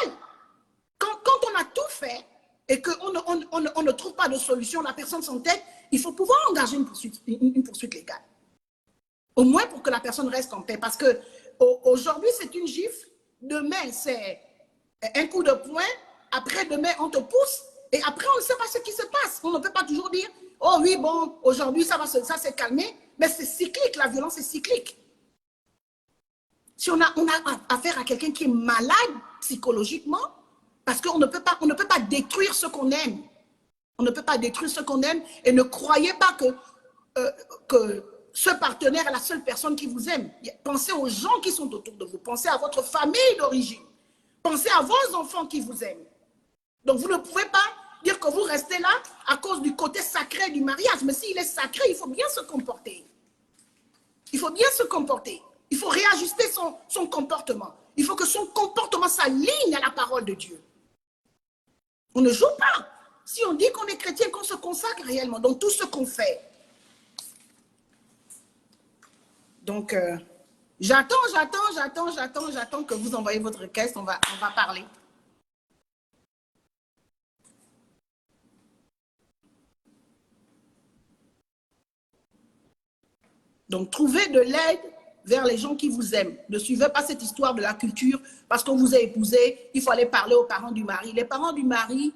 [SPEAKER 1] Quand on a tout fait et qu'on on ne trouve pas de solution, la personne s'entête, il faut pouvoir engager une poursuite légale. Au moins pour que la personne reste en paix. Parce que aujourd'hui, c'est une gifle, demain, c'est un coup de poing, après demain, on te pousse, et après, on ne sait pas ce qui se passe. On ne peut pas toujours dire, oh oui, bon, aujourd'hui, ça s'est calmé, mais c'est cyclique, la violence est cyclique. Si on a affaire à quelqu'un qui est malade psychologiquement, parce qu'on ne peut pas détruire ce qu'on aime. On ne peut pas détruire ce qu'on aime, et ne croyez pas que ce partenaire est la seule personne qui vous aime. Pensez aux gens qui sont autour de vous. Pensez à votre famille d'origine. Pensez à vos enfants qui vous aiment. Donc, vous ne pouvez pas dire que vous restez là à cause du côté sacré du mariage. Mais s'il est sacré, il faut bien se comporter. Il faut bien se comporter. Il faut réajuster son comportement. Il faut que son comportement s'aligne à la parole de Dieu. On ne joue pas. Si on dit qu'on est chrétien, qu'on se consacre réellement dans tout ce qu'on fait. Donc, j'attends que vous envoyez votre requête. On va parler. Donc, trouvez de l'aide vers les gens qui vous aiment. Ne suivez pas cette histoire de la culture parce qu'on vous a épousé, il faut aller parler aux parents du mari. Les parents du mari,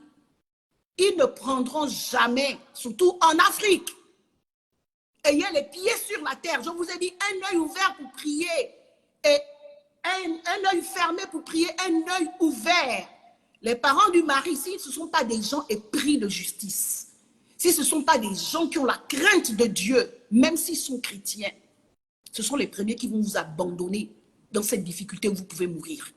[SPEAKER 1] ils ne prendront jamais, surtout en Afrique. Ayez les pieds sur la terre. Je vous ai dit un œil ouvert pour prier et un œil fermé pour prier, un œil ouvert. Les parents du mari, si ce ne sont pas des gens épris de justice, si ce ne sont pas des gens qui ont la crainte de Dieu, même s'ils sont chrétiens, ce sont les premiers qui vont vous abandonner dans cette difficulté où vous pouvez mourir.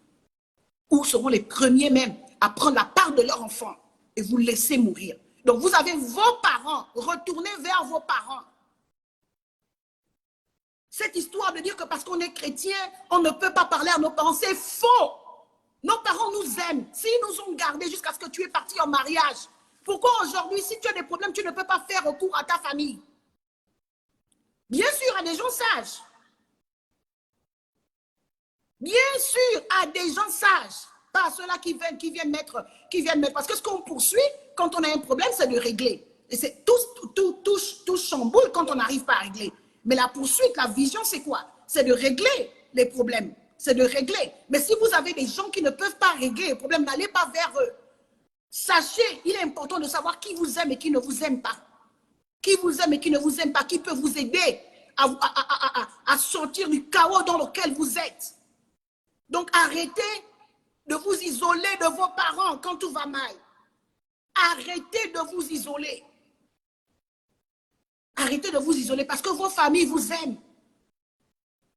[SPEAKER 1] Ou seront les premiers même à prendre la part de leur enfant et vous laisser mourir. Donc vous avez vos parents, retournez vers vos parents. Cette histoire de dire que parce qu'on est chrétien, on ne peut pas parler à nos parents, c'est faux. Nos parents nous aiment. S'ils nous ont gardés jusqu'à ce que tu es parti en mariage, pourquoi aujourd'hui, si tu as des problèmes, tu ne peux pas faire recours à ta famille? Bien sûr, à des gens sages. Bien sûr, à des gens sages. Pas à ceux-là qui viennent mettre. Parce que ce qu'on poursuit, quand on a un problème, c'est de régler. Et c'est tout chamboule quand on n'arrive pas à régler. Mais la poursuite, la vision, c'est quoi? C'est de régler les problèmes. C'est de régler. Mais si vous avez des gens qui ne peuvent pas régler les problèmes, n'allez pas vers eux. Sachez, il est important de savoir qui vous aime et qui ne vous aime pas. Qui vous aime et qui ne vous aime pas, qui peut vous aider à sortir du chaos dans lequel vous êtes. Donc arrêtez de vous isoler de vos parents quand tout va mal. Arrêtez de vous isoler. Arrêtez de vous isoler parce que vos familles vous aiment.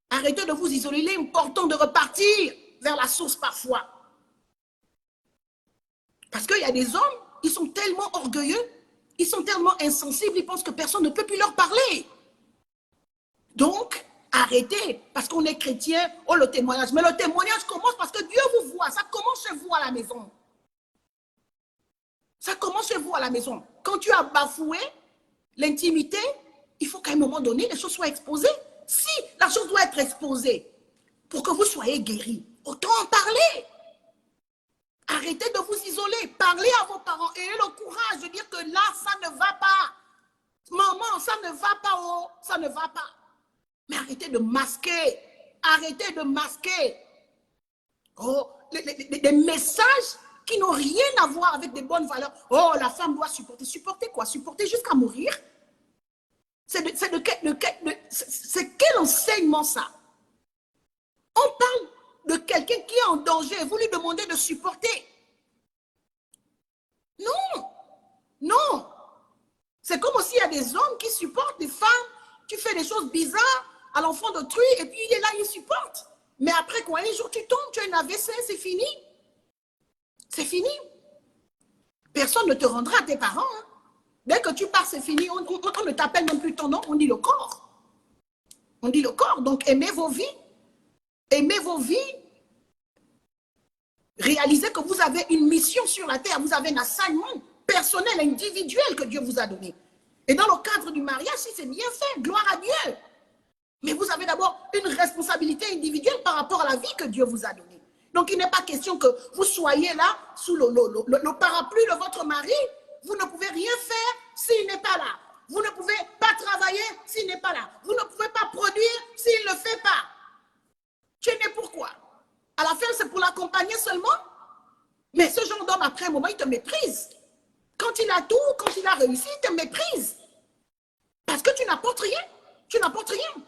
[SPEAKER 1] Arrêtez de vous isoler. Il est important de repartir vers la source parfois. Parce qu'il y a des hommes, ils sont tellement orgueilleux, ils sont tellement insensibles, ils pensent que personne ne peut plus leur parler. Donc, arrêtez, parce qu'on est chrétien, oh le témoignage. Mais le témoignage commence parce que Dieu vous voit, ça commence chez vous à la maison. Ça commence chez vous à la maison. Quand tu as bafoué l'intimité, il faut qu'à un moment donné, les choses soient exposées. Si la chose doit être exposée pour que vous soyez guéris, autant en parler. Arrêtez de vous isoler. Parlez à vos parents. Ayez le courage de dire que là, ça ne va pas. Maman, ça ne va pas. Oh, ça ne va pas. Mais arrêtez de masquer. Arrêtez de masquer. Oh, des messages qui n'ont rien à voir avec des bonnes valeurs. Oh, la femme doit supporter. Supporter quoi? Supporter jusqu'à mourir? C'est quel enseignement ça? On parle de quelqu'un qui est en danger et vous lui demandez de supporter. Non, non. C'est comme s'il y a des hommes qui supportent des femmes, tu fais des choses bizarres à l'enfant d'autrui et puis il est là, il supporte. Mais après quoi, un jour tu tombes, tu as une AVC, c'est fini. C'est fini. Personne ne te rendra à tes parents. Hein. Dès que tu pars, c'est fini. On ne t'appelle même plus ton nom, on dit le corps. On dit le corps. Donc aimez vos vies. Aimez vos vies. Réalisez que vous avez une mission sur la terre. Vous avez un assignment personnel, individuel que Dieu vous a donné. Et dans le cadre du mariage, si c'est bien fait, gloire à Dieu. Mais vous avez d'abord une responsabilité individuelle par rapport à la vie que Dieu vous a donnée. Donc, il n'est pas question que vous soyez là sous le parapluie de votre mari. Vous ne pouvez rien faire s'il n'est pas là. Vous ne pouvez pas travailler s'il n'est pas là. Vous ne pouvez pas produire s'il ne le fait pas. Tu es né pourquoi? À la fin, c'est pour l'accompagner seulement. Mais ce genre d'homme, après un moment, il te méprise. Quand il a tout, quand il a réussi, il te méprise. Parce que tu n'apportes rien. Tu n'apportes rien.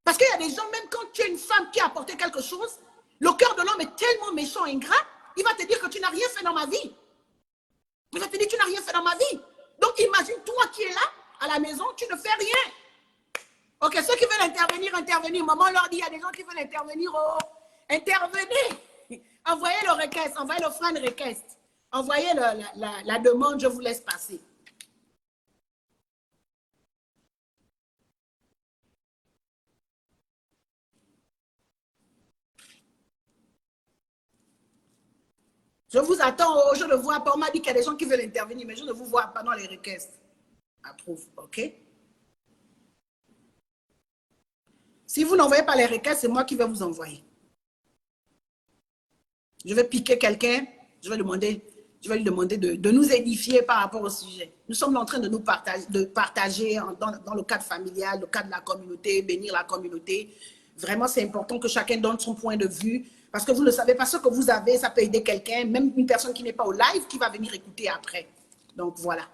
[SPEAKER 1] Parce qu'il y a des gens, même quand tu es une femme qui a apporté quelque chose, le cœur de l'homme est tellement méchant et ingrat, il va te dire que tu n'as rien fait dans ma vie. Il va te dire que tu n'as rien fait dans ma vie. Donc imagine toi qui es là, à la maison, tu ne fais rien. Ok, ceux qui veulent intervenir, intervenir. Maman leur dit, il y a des gens qui veulent intervenir. Oh, intervenez. Envoyez le request, envoyez le friend request. Envoyez la demande, je vous laisse passer. Je vous attends, oh, je ne vois pas. On m'a dit qu'il y a des gens qui veulent intervenir, mais je ne vous vois pas dans les requêtes. Approuve, ok? Si vous n'envoyez pas les requêtes, c'est moi qui vais vous envoyer. Je vais piquer quelqu'un, je vais lui demander de nous édifier par rapport au sujet. Nous sommes en train de partager dans le cadre familial, le cadre de la communauté, bénir la communauté. Vraiment, c'est important que chacun donne son point de vue. Parce que vous ne savez pas ce que vous avez, ça peut aider quelqu'un, même une personne qui n'est pas au live, qui va venir écouter après. Donc, voilà.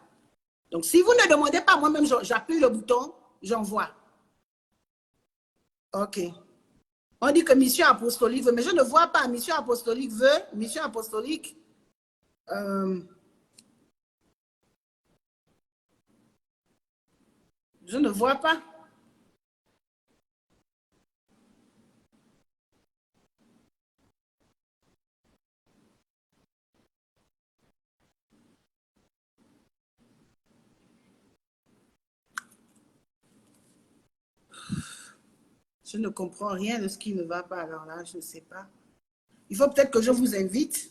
[SPEAKER 1] Donc, si vous ne demandez pas, moi-même, j'appuie le bouton, j'envoie. OK. On dit que mission apostolique veut, mais je ne vois pas. Mission apostolique veut, mission apostolique. Je ne vois pas. Je ne comprends rien de ce qui ne va pas. Alors là, je ne sais pas. Il faut peut-être que je vous invite.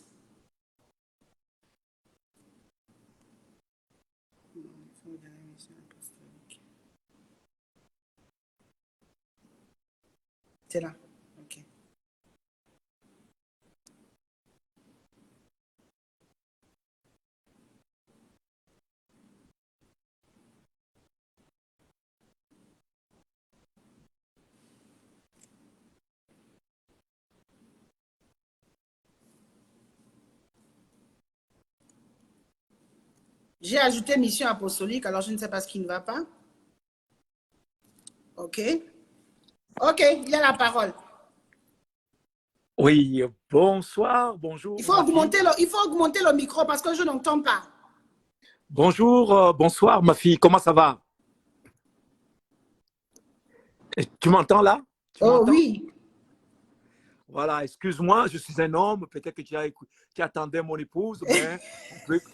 [SPEAKER 1] C'est là. OK. J'ai ajouté mission apostolique, alors je ne sais pas ce qui ne va pas. OK. OK, il y a la parole.
[SPEAKER 2] Oui, bonsoir, bonjour.
[SPEAKER 1] Il faut augmenter le micro parce que je n'entends pas.
[SPEAKER 2] Bonjour, bonsoir ma fille, comment ça va? Tu m'entends là?
[SPEAKER 1] Oh oui.
[SPEAKER 2] Voilà, excuse-moi, je suis un homme, peut-être que tu attendais mon épouse, mais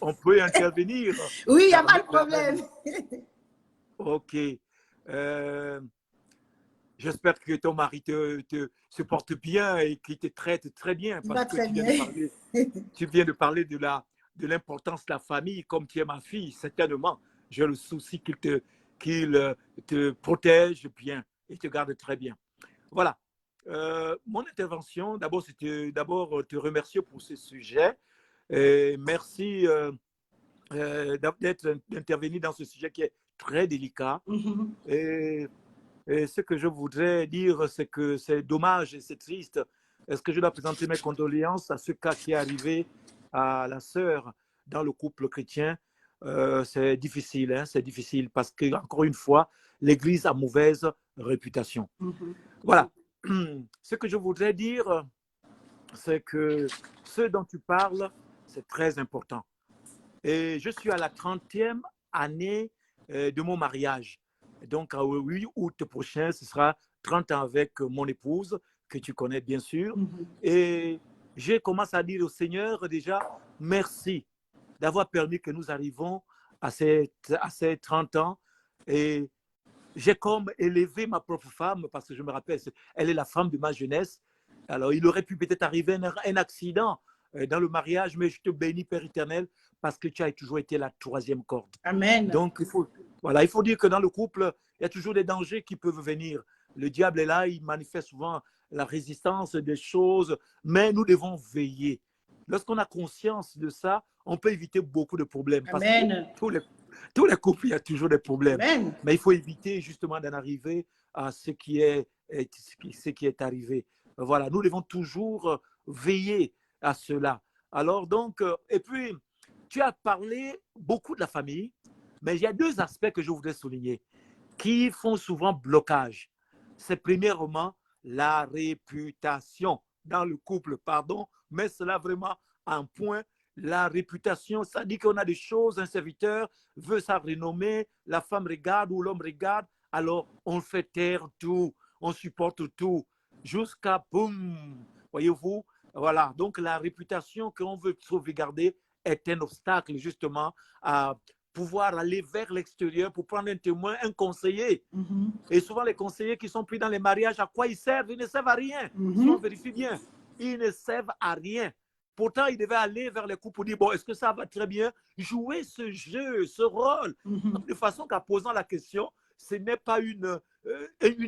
[SPEAKER 2] on peut intervenir.
[SPEAKER 1] Oui, il n'y a pas de problème.
[SPEAKER 2] OK. J'espère que ton mari se porte bien et qu'il te traite très bien parce que tu viens de parler de l'importance de la famille comme tu es ma fille. Certainement, j'ai le souci qu'il te protège bien et te garde très bien. Voilà. Mon intervention, d'abord, c'était te remercier pour ce sujet. Et merci d'être intervenu dans ce sujet qui est très délicat. Et ce que je voudrais dire, c'est que c'est dommage et c'est triste. Est-ce que je dois présenter mes condoléances à ce cas qui est arrivé à la sœur dans le couple chrétien? C'est difficile, hein? C'est difficile parce que, encore une fois, l'Église a mauvaise réputation. Voilà. Ce que je voudrais dire, c'est que ce dont tu parles, c'est très important. Et je suis à la 30e année de mon mariage. Donc, au 8 août prochain, ce sera 30 ans avec mon épouse, que tu connais bien sûr. Et j'ai commencé à dire au Seigneur déjà, merci d'avoir permis que nous arrivions à ces 30 ans. Et j'ai comme élevé ma propre femme, parce que je me rappelle, elle est la femme de ma jeunesse. Alors, il aurait pu peut-être arriver un accident dans le mariage, mais je te bénis, Père éternel, parce que tu as toujours été la troisième corde.
[SPEAKER 1] Amen.
[SPEAKER 2] Donc, il faut dire que dans le couple, il y a toujours des dangers qui peuvent venir. Le diable est là, il manifeste souvent la résistance des choses, mais nous devons veiller. Lorsqu'on a conscience de ça, on peut éviter beaucoup de problèmes. Parce
[SPEAKER 1] Amen.
[SPEAKER 2] que tous les couples, il y a toujours des problèmes.
[SPEAKER 1] Amen.
[SPEAKER 2] Mais il faut éviter justement d'en arriver à ce qui est arrivé. Voilà, nous devons toujours veiller à cela. Alors donc, et puis, tu as parlé beaucoup de la famille, mais il y a deux aspects que je voudrais souligner qui font souvent blocage. C'est premièrement la réputation dans le couple, pardon, mais cela vraiment un point. La réputation, ça dit qu'on a des choses, un serviteur veut sa renommée, la femme regarde ou l'homme regarde, alors on fait taire tout, on supporte tout, jusqu'à boum, voyez-vous, voilà. Donc la réputation qu'on veut sauvegarder est un obstacle justement à pouvoir aller vers l'extérieur pour prendre un témoin, un conseiller. Et souvent, les conseillers qui sont pris dans les mariages, à quoi ils servent? Ils ne servent à rien. Si on vérifie bien, ils ne servent à rien. Pourtant, ils devaient aller vers les couples pour dire, bon, est-ce que ça va très bien? Jouer ce jeu, ce rôle, de façon qu'en posant la question, ce n'est pas une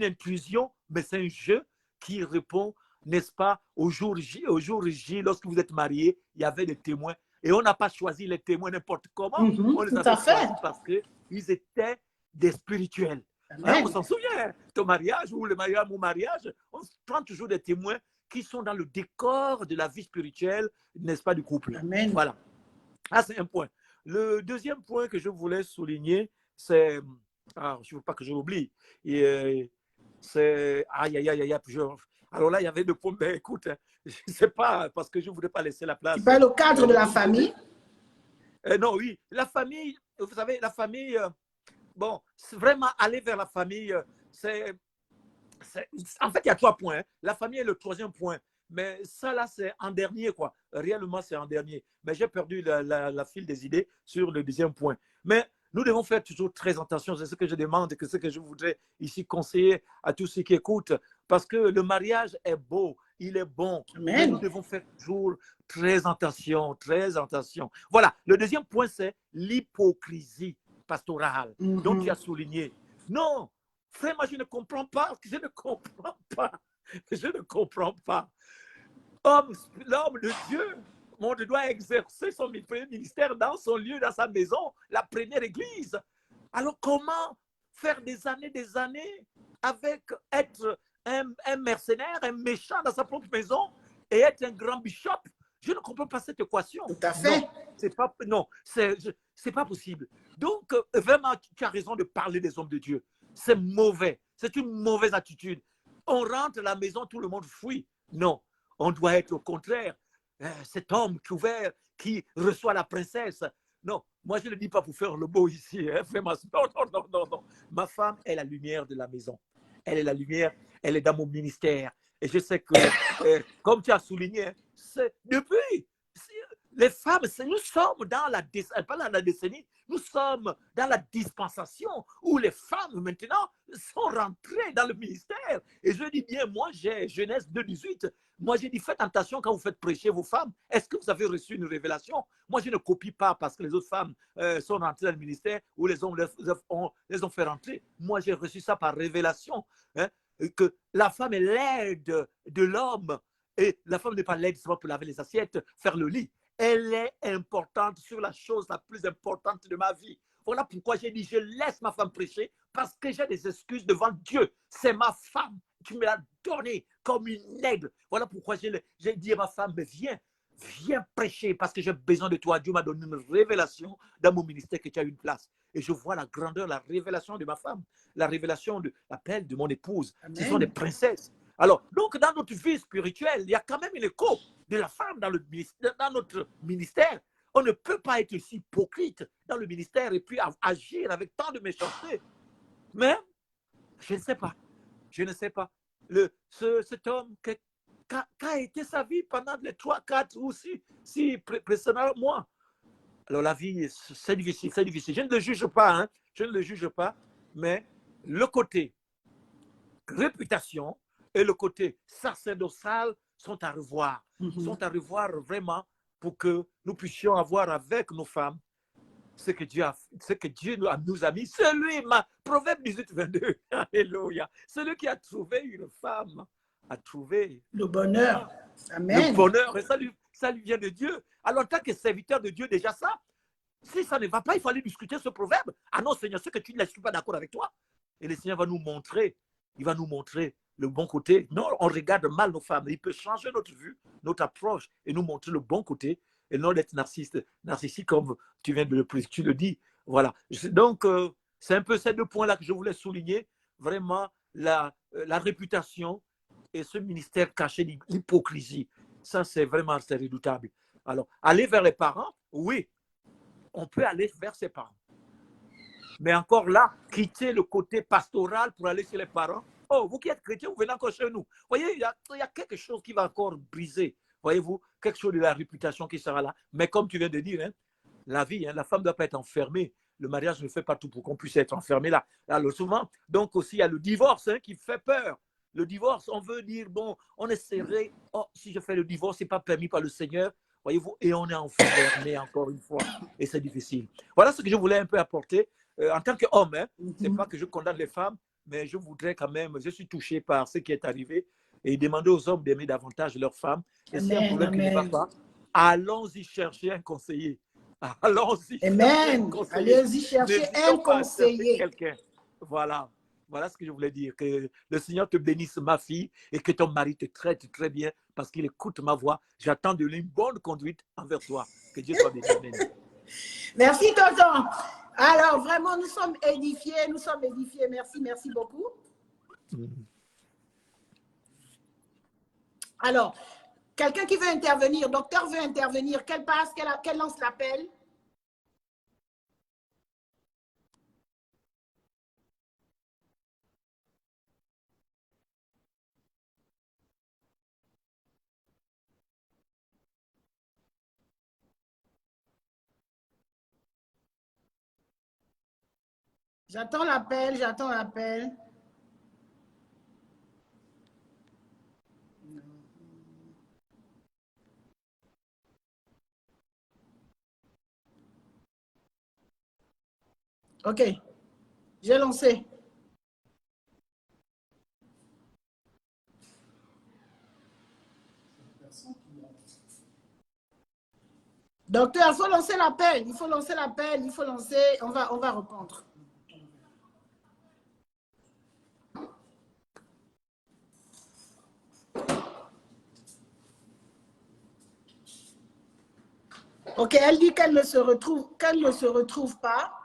[SPEAKER 2] intrusion, mais c'est un jeu qui répond, n'est-ce pas, au jour J, lorsque vous êtes mariés, il y avait des témoins. Et on n'a pas choisi les témoins n'importe comment. On les avait choisis parce qu'ils étaient des spirituels. Hein, on s'en souvient, ton mariage ou mon mariage, on prend toujours des témoins qui sont dans le décor de la vie spirituelle, n'est-ce pas, du couple.
[SPEAKER 1] Amen.
[SPEAKER 2] Voilà. Ah, c'est un point. Le deuxième point que je voulais souligner, c'est, je ne veux pas que je l'oublie, c'est, alors là, il y avait deux points, mais écoute, je ne sais pas, parce que je ne voudrais pas laisser la place.
[SPEAKER 1] Tu parles au cadre de la famille?
[SPEAKER 2] Non, oui, la famille, vous savez, la famille, bon, c'est vraiment aller vers la famille, en fait, il y a 3 points. Hein. La famille est le 3e point. Mais ça, là, c'est en dernier, quoi. Réellement, c'est en dernier. Mais j'ai perdu la file des idées sur le 2e point. Mais nous devons faire toujours très attention. C'est ce que je demande et que ce que je voudrais ici conseiller à tous ceux qui écoutent. Parce que le mariage est beau, il est bon.
[SPEAKER 1] Amen.
[SPEAKER 2] Mais nous devons faire toujours très attention, très attention. Voilà. Le 2e point, c'est l'hypocrisie pastorale. Donc, tu as souligné. Non, frère, moi, je ne comprends pas. Je ne comprends pas. Je ne comprends pas. L'homme de Dieu, doit exercer son ministère dans son lieu, dans sa maison, la première église. Alors, comment faire des années avec être un mercenaire, un méchant dans sa propre maison et être un grand bishop? Je ne comprends pas cette équation.
[SPEAKER 1] Tout à fait.
[SPEAKER 2] Non, c'est pas possible. Donc, vraiment, tu as raison de parler des hommes de Dieu. C'est mauvais. C'est une mauvaise attitude. On rentre à la maison, tout le monde fuit. Non, on doit être au contraire. Cet homme qui reçoit la princesse. Non, moi je ne le dis pas pour faire le beau ici. Hein, non. Ma femme est la lumière de la maison. Elle est la lumière, elle est dans mon ministère. Et je sais que, comme tu as souligné, depuis, les femmes, nous sommes dans la décennie, nous sommes dans la dispensation où les femmes maintenant sont rentrées dans le ministère. Et je dis bien, moi j'ai Genèse 2,18. Moi j'ai dit, faites attention quand vous faites prêcher vos femmes. Est-ce que vous avez reçu une révélation? Moi je ne copie pas parce que les autres femmes sont rentrées dans le ministère ou les hommes les ont fait rentrer. Moi j'ai reçu ça par révélation. Hein, que la femme est l'aide de l'homme. Et la femme n'est pas l'aide seulement pour laver les assiettes, faire le lit. Elle est importante sur la chose la plus importante de ma vie. Voilà pourquoi j'ai dit, je laisse ma femme prêcher parce que j'ai des excuses devant Dieu. C'est ma femme. Tu me l'as donnée comme une aide. Voilà pourquoi j'ai dit à ma femme, mais viens prêcher parce que j'ai besoin de toi. Dieu m'a donné une révélation dans mon ministère que tu as une place. Et je vois la grandeur, la révélation de ma femme, la révélation de l'appel de mon épouse. Amen. Ce sont des princesses. Alors, donc, dans notre vie spirituelle, il y a quand même un écho de la femme dans notre ministère. On ne peut pas être aussi hypocrite dans le ministère et puis agir avec tant de méchanceté. Mais, je ne sais pas. Je ne sais pas. Cet homme, qu'a été sa vie pendant les 3, 4 ou 6 précédents mois? Alors, la vie, c'est difficile, c'est difficile. Je ne le juge pas, hein. Je ne le juge pas. Mais le côté réputation et le côté sacerdotal sont à revoir. Sont à revoir vraiment pour que nous puissions avoir avec nos femmes ce que Dieu nous a mis. Proverbe 18, 22. Alléluia. Celui qui a trouvé une femme à trouver
[SPEAKER 1] Le bonheur.
[SPEAKER 2] le
[SPEAKER 1] Amen.
[SPEAKER 2] bonheur. Et ça lui vient de Dieu. Alors, en tant que serviteur de Dieu, déjà ça, si ça ne va pas, il faut aller discuter ce proverbe. Ah non, Seigneur, ce que tu dis là, je ne suis pas d'accord avec toi. Et le Seigneur va nous montrer, il va nous montrer le bon côté. Non, on regarde mal nos femmes. Il peut changer notre vue, notre approche et nous montrer le bon côté et non d'être narcissique comme tu viens de tu le dis. Voilà. Donc, c'est un peu ces deux points-là que je voulais souligner. Vraiment, la réputation et ce ministère caché, l'hypocrisie. Ça, c'est vraiment redoutable. Alors, aller vers les parents, oui, on peut aller vers ses parents. Mais encore là, quitter le côté pastoral pour aller chez les parents. Oh, vous qui êtes chrétien, vous venez encore chez nous. Vous voyez, il y a quelque chose qui va encore briser. Voyez-vous, quelque chose de la réputation qui sera là. Mais comme tu viens de dire, hein, la vie, hein, la femme ne doit pas être enfermée. Le mariage ne fait pas tout pour qu'on puisse être enfermé là. Alors souvent, donc aussi, il y a le divorce hein, qui fait peur. Le divorce, on veut dire, bon, on essaierait, oh, si je fais le divorce, ce n'est pas permis par le Seigneur. Voyez-vous, et on est enfermé encore une fois. Et c'est difficile. Voilà ce que je voulais un peu apporter. En tant qu'homme, hein, ce n'est pas que je condamne les femmes, mais je voudrais quand même, je suis touché par ce qui est arrivé et demander aux hommes d'aimer davantage leurs femmes. Et s'il y a un problème qui ne va pas, allons-y chercher un conseiller. Allons-y chercher un
[SPEAKER 1] Amen.
[SPEAKER 2] conseiller.
[SPEAKER 1] Allez-y chercher un
[SPEAKER 2] N'hésitons pas à chercher
[SPEAKER 1] conseiller.
[SPEAKER 2] quelqu'un. Voilà. Voilà ce que je voulais dire. Que le Seigneur te bénisse, ma fille, et que ton mari te traite très bien parce qu'il écoute ma voix. J'attends de lui une bonne conduite envers toi. Que Dieu soit béni. Amen.
[SPEAKER 1] Merci, tonton. Alors, vraiment, nous sommes édifiés. Nous sommes édifiés. Merci, merci beaucoup. Alors, quelqu'un qui veut intervenir, docteur veut intervenir, qu'elle passe, qu'elle lance l'appel. J'attends l'appel, j'attends l'appel. OK, j'ai lancé. Docteur, il faut lancer l'appel, il faut lancer l'appel, il faut lancer, on va répondre. OK, elle dit qu'elle ne se retrouve pas.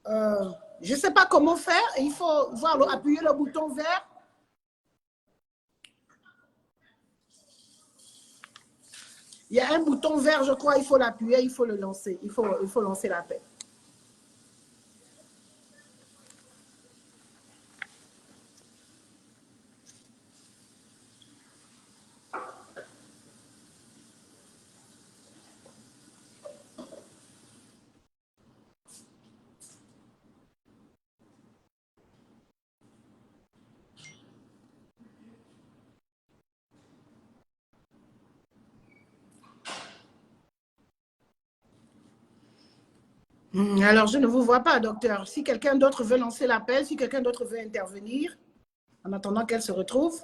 [SPEAKER 1] Je ne sais pas comment faire. Il faut voir, appuyer le bouton vert. Il y a un bouton vert, je crois, il faut l'appuyer, il faut le lancer. Il faut lancer l'appel. Alors, je ne vous vois pas, docteur. Si quelqu'un d'autre veut lancer l'appel, si quelqu'un d'autre veut intervenir, en attendant qu'elle se retrouve.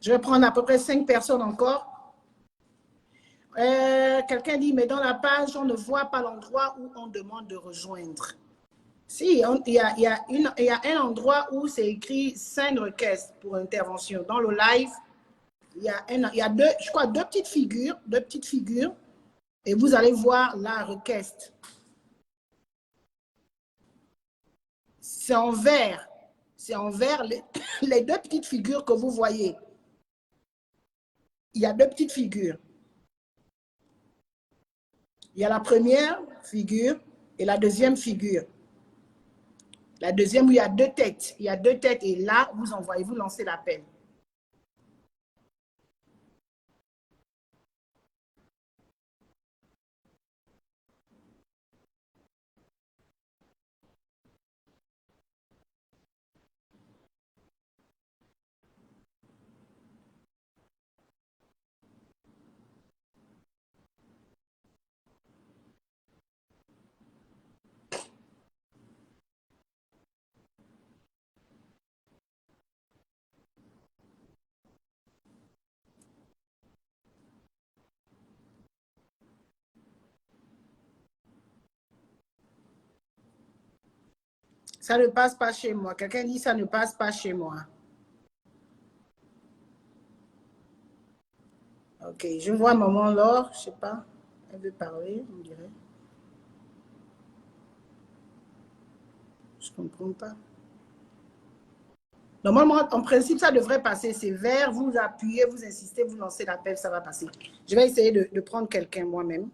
[SPEAKER 1] Je vais prendre à peu près 5 personnes encore. Quelqu'un dit, mais dans la page, on ne voit pas l'endroit où on demande de rejoindre. Si, il y a un endroit où c'est écrit 5 requêtes pour intervention. Dans le live, il y a deux, je crois, deux petites figures, et vous allez voir la requête. C'est en vert. C'est en vert les deux petites figures que vous voyez. Il y a deux petites figures. Il y a la première figure et la deuxième figure. La deuxième où il y a deux têtes. Il y a deux têtes et là, vous lancez l'appel. Ça ne passe pas chez moi. Quelqu'un dit ça ne passe pas chez moi. Ok, je vois maman Laure, je ne sais pas. Elle veut parler, on dirait. Je ne comprends pas. Normalement, en principe, ça devrait passer. C'est vert, vous appuyez, vous insistez, vous lancez l'appel, ça va passer. Je vais essayer de prendre quelqu'un moi-même.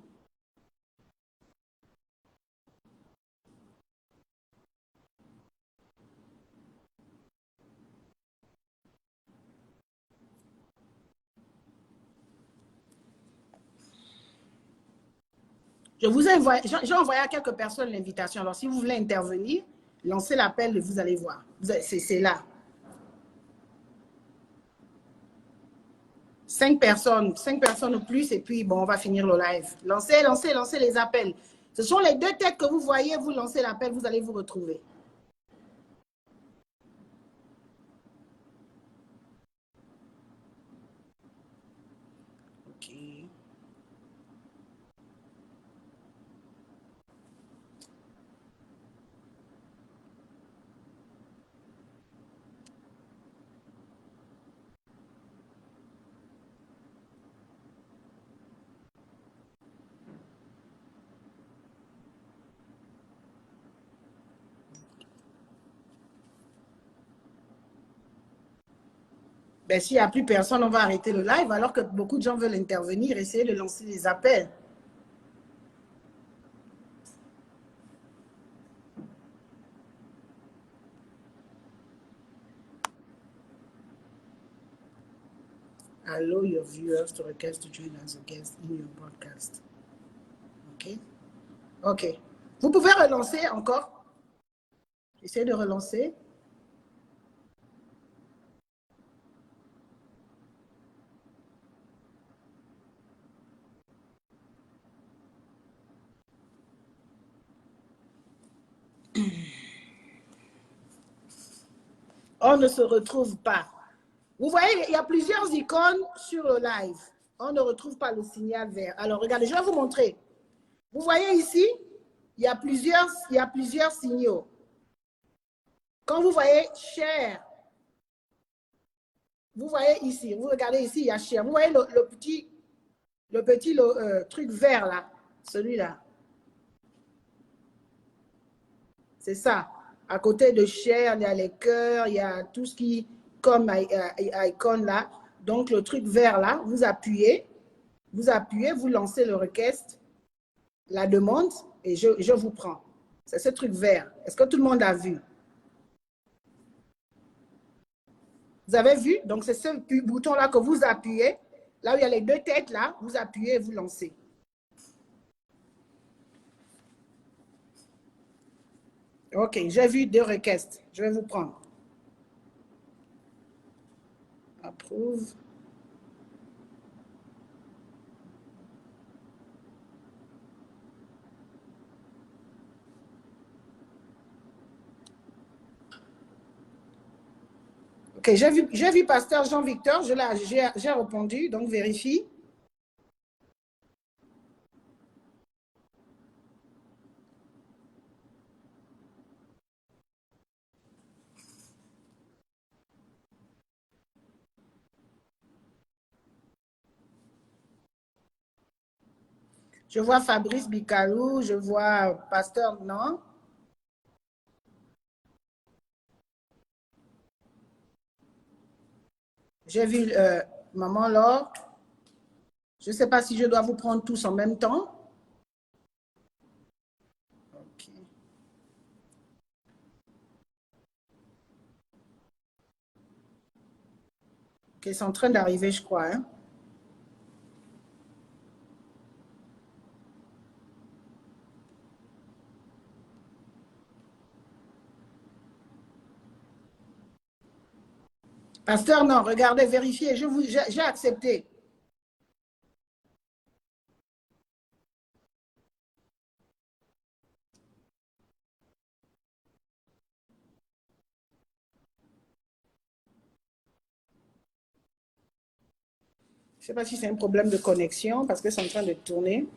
[SPEAKER 1] J'ai envoyé à quelques personnes l'invitation. Alors, si vous voulez intervenir, lancez l'appel et vous allez voir. C'est là. 5 personnes ou plus, et puis, bon, on va finir le live. Lancez les appels. Ce sont les 2 têtes que vous voyez, vous lancez l'appel, vous allez vous retrouver. OK. Ben, s'il n'y a plus personne, on va arrêter le live, alors que beaucoup de gens veulent intervenir, essayer de lancer les appels. Allow your viewers to request to join as a guest in your broadcast. OK? OK. Vous pouvez relancer encore. Essayez de relancer. On ne se retrouve pas. Vous voyez, il y a plusieurs icônes sur le live. On ne retrouve pas le signal vert. Alors, regardez, je vais vous montrer. Vous voyez ici, il y a plusieurs signaux. Quand vous voyez share, vous voyez ici, vous regardez ici, il y a share. Vous voyez le petit truc vert là, celui-là. C'est ça. À côté de share, il y a les cœurs, il y a tout ce qui, comme icône là. Donc, le truc vert là, vous appuyez, vous lancez le request, la demande, et je vous prends. C'est ce truc vert. Est-ce que tout le monde a vu? Vous avez vu? Donc, c'est ce bouton-là que vous appuyez. Là où il y a les 2 têtes là, vous appuyez et vous lancez. OK, j'ai vu 2 requêtes. Je vais vous prendre. Approuve. OK, j'ai vu Pasteur Jean-Victor, j'ai répondu, donc vérifie. Je vois Fabrice Bicalou, je vois Pasteur, non? J'ai vu Maman Laure. Je ne sais pas si je dois vous prendre tous en même temps. OK. OK, c'est en train d'arriver, je crois. Hein? Pasteur, non, regardez, vérifiez. J'ai accepté. Je ne sais pas si c'est un problème de connexion parce que c'est en train de tourner.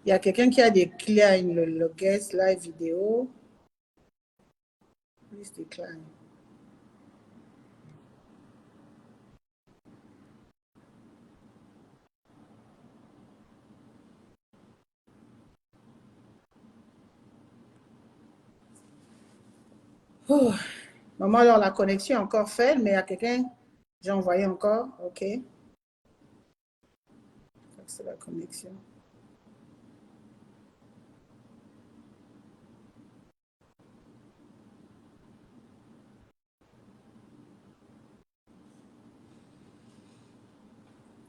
[SPEAKER 1] Il y a quelqu'un qui a décline le guest live vidéo. Please decline. Oh. Maman, alors la connexion est encore faite, mais il y a quelqu'un, j'ai envoyé encore, ok. C'est la connexion.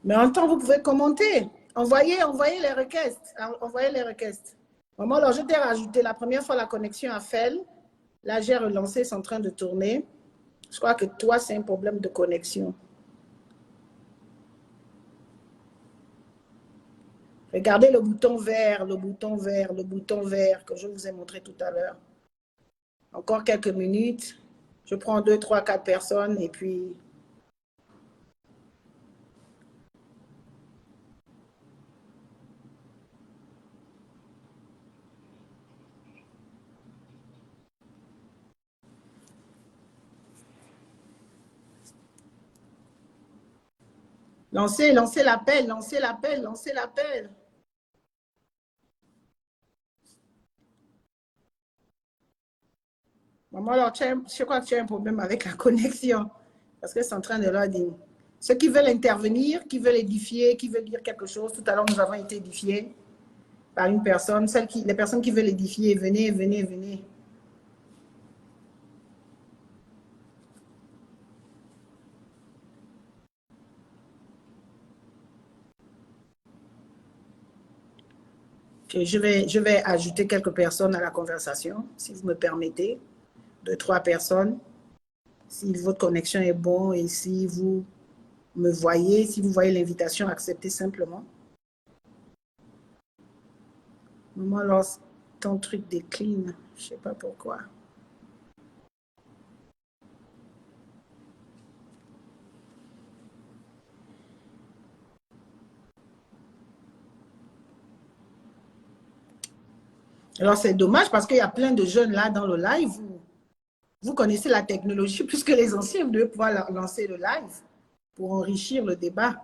[SPEAKER 1] Mais en même temps, vous pouvez commenter. Envoyez les requêtes. Envoyez les requêtes. Maman, alors je t'ai rajouté la première fois la connexion a fait. Là, j'ai relancé, c'est en train de tourner. Je crois que toi, c'est un problème de connexion. Regardez le bouton vert, le bouton vert, le bouton vert que je vous ai montré tout à l'heure. Encore quelques minutes. Je prends 2, 3, 4 personnes et puis... Lancez l'appel, lancez l'appel, lancez l'appel. Maman, alors, je crois que tu as un problème avec la connexion. Parce que c'est en train de leur dire. Ceux qui veulent intervenir, qui veulent édifier, qui veulent dire quelque chose. Tout à l'heure, nous avons été édifiés par une personne. Les personnes qui veulent édifier, venez, venez, venez. Je vais ajouter quelques personnes à la conversation, si vous me permettez. 2, 3 personnes. Si votre connexion est bonne et si vous me voyez, si vous voyez l'invitation, acceptez simplement. Maman, alors, ton truc décline. Je ne sais pas pourquoi. Alors, c'est dommage parce qu'il y a plein de jeunes là dans le live. Vous connaissez la technologie plus que les anciens. Vous devez pouvoir lancer le live pour enrichir le débat.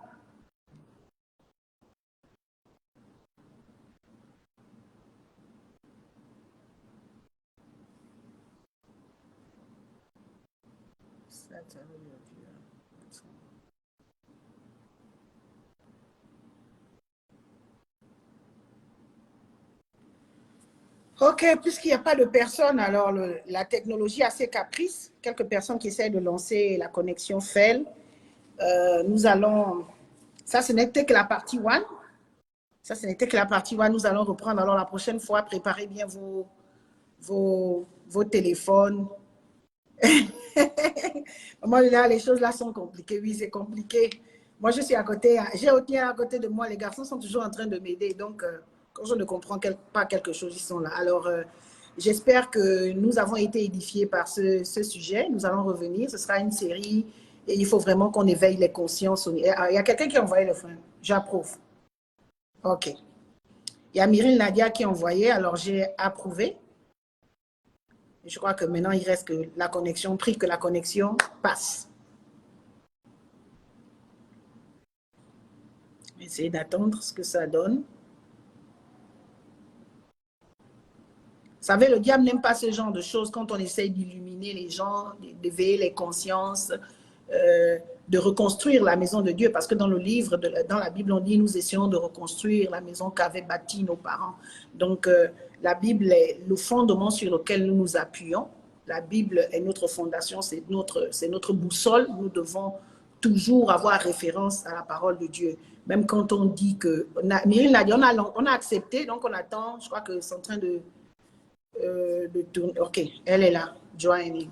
[SPEAKER 1] Ok, puisqu'il n'y a pas de personnes, alors la technologie a ses caprices. Quelques personnes qui essaient de lancer la connexion fail. Nous allons... Ça, ce n'était que la partie 1. Ça, ce n'était que la partie 1. Nous allons reprendre alors la prochaine fois. Préparez bien vos téléphones. Moi, là, les choses là sont compliquées. Oui, c'est compliqué. Moi, je suis à côté. J'ai autant à côté de moi. Les garçons sont toujours en train de m'aider. Donc, quand je ne comprends pas quelque chose, ils sont là. Alors, j'espère que nous avons été édifiés par ce sujet. Nous allons revenir. Ce sera une série et il faut vraiment qu'on éveille les consciences. Il y a quelqu'un qui a envoyé le frein. J'approuve. OK. Il y a Myril Nadia qui a envoyé. Alors, j'ai approuvé. Je crois que maintenant, il reste que la connexion, prie que la connexion passe. Essayez d'attendre ce que ça donne. Vous savez, le diable n'aime pas ce genre de choses quand on essaye d'illuminer les gens, d'éveiller les consciences, de reconstruire la maison de Dieu. Parce que dans le livre, dans la Bible, on dit nous essayons de reconstruire la maison qu'avaient bâtie nos parents. Donc, la Bible est le fondement sur lequel nous nous appuyons. La Bible est notre fondation, c'est notre boussole. Nous devons toujours avoir référence à la parole de Dieu. Même quand on dit que... Myril l'a dit, on a accepté, donc on attend. Je crois que c'est en train de tourner. OK, elle est là. Joanne,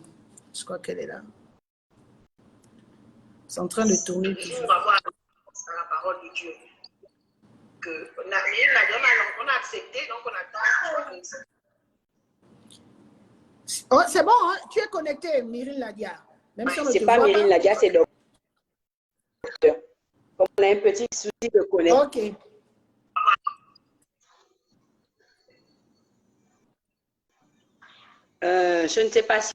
[SPEAKER 1] je crois qu'elle est là. C'est en train de tourner. Toujours avoir référence à la parole de Dieu. On a accepté, donc on attend. Oh, c'est bon, hein? Tu es connecté, Myril Nadia.
[SPEAKER 3] C'est pas Myril Nadia, c'est docteur. On a un petit souci de connexion.
[SPEAKER 1] OK.
[SPEAKER 3] Je ne sais pas si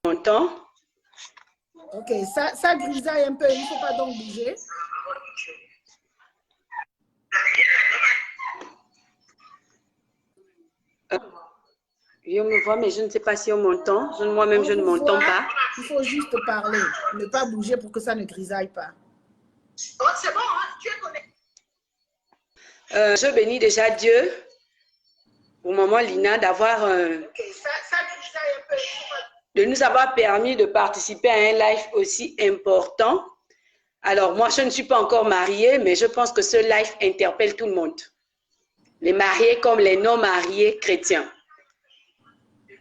[SPEAKER 3] on m'entend.
[SPEAKER 1] Ok, ça grisaille un peu, il ne faut pas donc bouger.
[SPEAKER 3] Je me vois, mais je ne sais pas si on m'entend. Moi-même, je ne m'entends pas.
[SPEAKER 1] Il faut juste parler, ne pas bouger pour que ça ne grisaille pas.
[SPEAKER 3] Oh, c'est bon, hein? Tu es connecté. Je bénis déjà Dieu pour maman Lina d'avoir de nous avoir permis de participer à un live aussi important. Alors, moi, je ne suis pas encore mariée, mais je pense que ce live interpelle tout le monde. Les mariés comme les non-mariés chrétiens.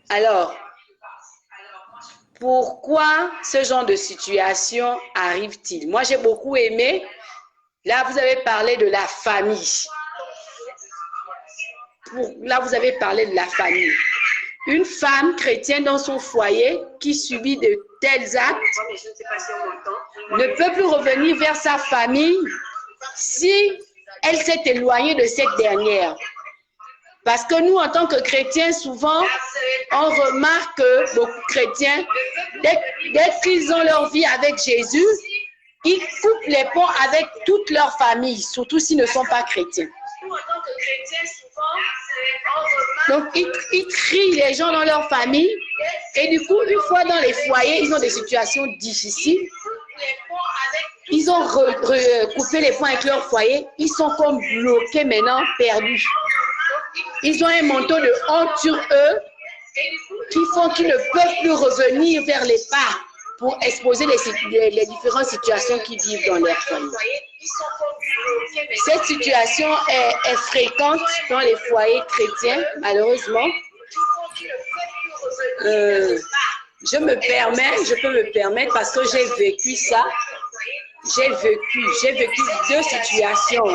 [SPEAKER 3] Alors, pourquoi ce genre de situation arrive-t-il? Moi, j'ai beaucoup aimé. Là, vous avez parlé de la famille. Là, vous avez parlé de la famille. Une femme chrétienne dans son foyer qui subit de tels actes ne peut plus revenir vers sa famille si elle s'est éloignée de cette dernière. Parce que nous, en tant que chrétiens, souvent, on remarque que beaucoup de chrétiens, dès qu'ils ont leur vie avec Jésus, ils coupent les ponts avec toute leur famille, surtout s'ils ne sont pas chrétiens. Donc, ils trient les gens dans leur famille et du coup, une fois dans les foyers, ils ont des situations difficiles. Ils ont coupé les ponts avec leur foyer. Ils sont comme bloqués maintenant, perdus. Ils ont un manteau de honte sur eux qui font qu'ils ne peuvent plus revenir vers les pas pour exposer les différentes situations qu'ils vivent dans leur famille. Cette situation est fréquente dans les foyers chrétiens, malheureusement. Je peux me permettre parce que j'ai vécu ça. J'ai vécu deux situations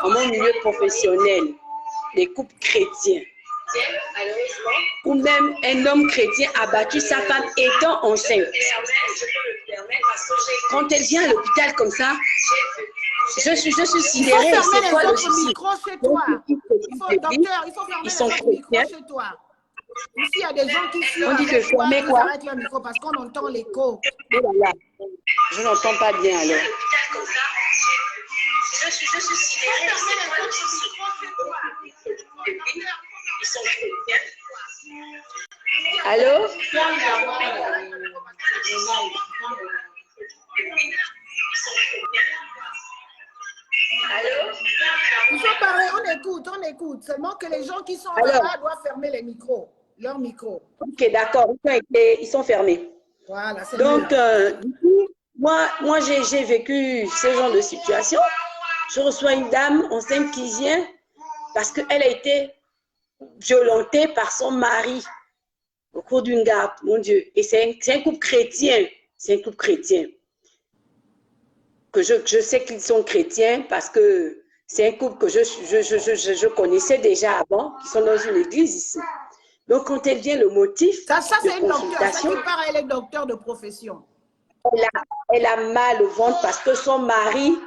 [SPEAKER 3] dans mon milieu professionnel, des couples chrétiens, où même un homme chrétien a battu sa femme étant enceinte. Quand elle vient à l'hôpital comme ça, je suis sidérée.
[SPEAKER 1] C'est quoi le souci? Docteur, il faut fermer le micro chez toi. Ici, il y a des gens qui fuient.
[SPEAKER 3] On dit que fermer quoi?
[SPEAKER 1] Arrête le micro parce qu'on entend l'écho.
[SPEAKER 3] Oh là là, je n'entends pas bien alors. Je suis sidérée. Allô? Allô?
[SPEAKER 1] Il faut parler, on écoute. Seulement que les gens qui sont là doivent fermer les micros, leurs micros.
[SPEAKER 3] Ok, d'accord, ils sont fermés.
[SPEAKER 1] Voilà, c'est
[SPEAKER 3] donc, du coup, moi j'ai vécu ce genre de situation. Je reçois une dame enceinte qui vient parce qu'elle a été violentée par son mari au cours d'une garde, mon Dieu. Et c'est un couple chrétien. C'est un couple chrétien. Que je sais qu'ils sont chrétiens parce que c'est un couple que je connaissais déjà avant, qui sont dans une église ici. Donc, quand elle vient, le motif
[SPEAKER 1] ça c'est
[SPEAKER 3] de
[SPEAKER 1] une
[SPEAKER 3] consultation,
[SPEAKER 1] docteur, elle est docteur de profession.
[SPEAKER 3] Elle a mal au ventre parce que son mari,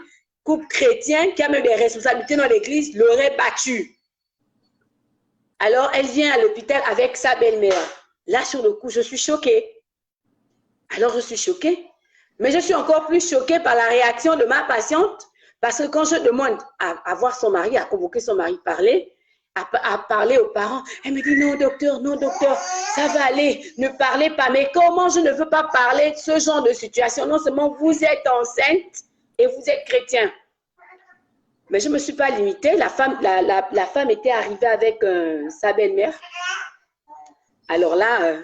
[SPEAKER 3] couple chrétien, qui a même des responsabilités dans l'église, l'aurait battue. Alors, elle vient à l'hôpital avec sa belle-mère. Là, sur le coup, je suis choquée. Alors, je suis choquée. Mais je suis encore plus choquée par la réaction de ma patiente parce que quand je demande à voir son mari, à convoquer son mari parler, à parler aux parents, elle me dit non docteur, ça va aller, ne parlez pas. Mais comment je ne veux pas parler de ce genre de situation? Non seulement vous êtes enceinte et vous êtes chrétien. Mais je ne me suis pas limitée. La femme était arrivée avec sa belle-mère. Alors là,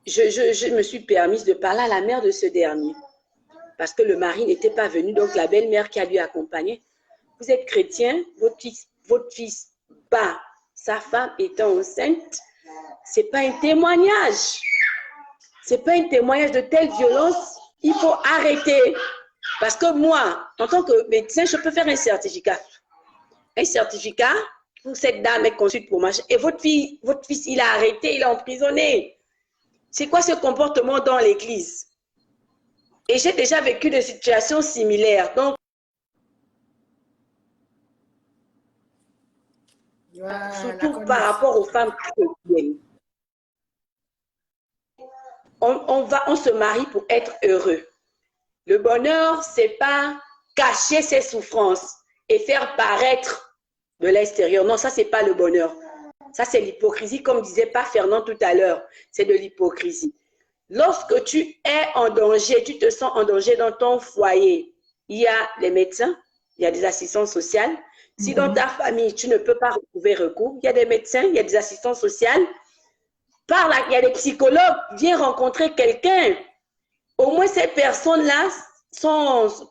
[SPEAKER 3] je me suis permise de parler à la mère de ce dernier. Parce que le mari n'était pas venu, donc la belle-mère qui a dû accompagner. Vous êtes chrétien, votre fils bat sa femme étant enceinte. Ce n'est pas un témoignage. Ce n'est pas un témoignage de telle violence. Il faut arrêter. Parce que moi, en tant que médecin, je peux faire un certificat. Un certificat pour cette dame est consulte pour machin. Et votre fils, il a arrêté, il a emprisonné. C'est quoi ce comportement dans l'église? Et j'ai déjà vécu des situations similaires. Donc, surtout par rapport aux femmes chrétiennes. On se marie pour être heureux. Le bonheur, c'est pas cacher ses souffrances et faire paraître de l'extérieur. Non, ça, c'est pas le bonheur. Ça, c'est l'hypocrisie, comme disait pas Fernand tout à l'heure. C'est de l'hypocrisie. Lorsque tu es en danger, tu te sens en danger dans ton foyer, il y a les médecins, il y a des assistantes sociales. Si dans ta famille, tu ne peux pas retrouver recours, il y a des médecins, il y a des assistantes sociales. Il y a des psychologues, viens rencontrer quelqu'un. Au moins, ces personnes-là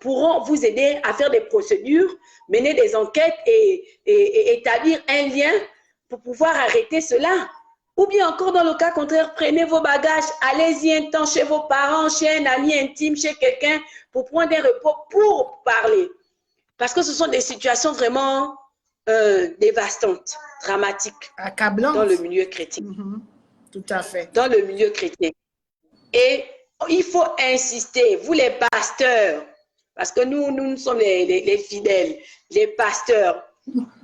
[SPEAKER 3] pourront vous aider à faire des procédures, mener des enquêtes et établir un lien pour pouvoir arrêter cela. Ou bien encore, dans le cas contraire, prenez vos bagages, allez-y un temps chez vos parents, chez un ami intime, chez quelqu'un, pour prendre un repos, pour parler. Parce que ce sont des situations vraiment dévastantes, dramatiques,
[SPEAKER 1] accablantes
[SPEAKER 3] dans le milieu chrétien.
[SPEAKER 1] Tout à fait.
[SPEAKER 3] Dans le milieu chrétien. Et il faut insister, vous les pasteurs, parce que nous sommes les fidèles, les pasteurs.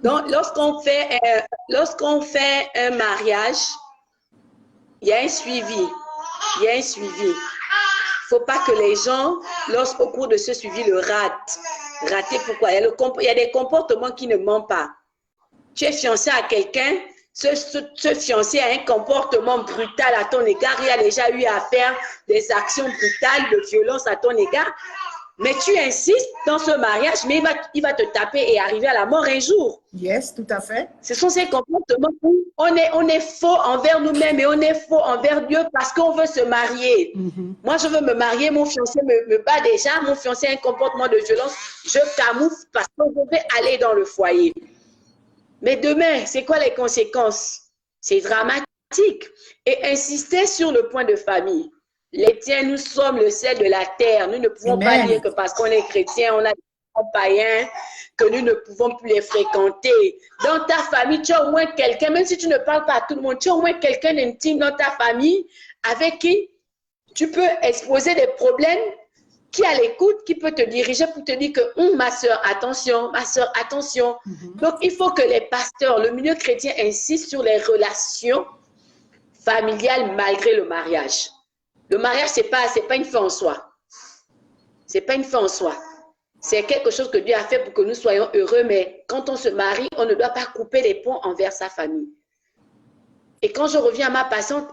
[SPEAKER 3] Donc, lorsqu'on fait un mariage, il y a un suivi. Il y a un suivi. Il ne faut pas que les gens, au cours de ce suivi, le ratent. Rater pourquoi? Il y a des comportements qui ne mentent pas. Tu es fiancé à quelqu'un, ce fiancé a un comportement brutal à ton égard, il a déjà eu à faire des actions brutales de violence à ton égard, mais tu insistes dans ce mariage, mais il va te taper et arriver à la mort un jour.
[SPEAKER 1] Yes, tout à fait.
[SPEAKER 3] Ce sont ces comportements où on est faux envers nous-mêmes et on est faux envers Dieu parce qu'on veut se marier. Moi, je veux me marier, mon fiancé me bat déjà, mon fiancé a un comportement de violence, je camoufle parce que je vais aller dans le foyer. Mais demain, c'est quoi les conséquences? C'est dramatique. Et insister sur le point de famille. Les tiens, nous sommes le sel de la terre. Nous ne pouvons pas dire que parce qu'on est chrétien, on a des païens, que nous ne pouvons plus les fréquenter. Dans ta famille, tu as au moins quelqu'un, même si tu ne parles pas à tout le monde, tu as au moins quelqu'un d'intime dans ta famille avec qui tu peux exposer des problèmes, qui est à l'écoute, qui peut te diriger pour te dire que ma soeur, attention, ma soeur, attention. Donc, il faut que les pasteurs, le milieu chrétien insiste sur les relations familiales malgré le mariage. Le mariage, ce n'est pas une fin en soi. Ce n'est pas une fin en soi. C'est quelque chose que Dieu a fait pour que nous soyons heureux, mais quand on se marie, on ne doit pas couper les ponts envers sa famille. Et quand je reviens à ma patiente,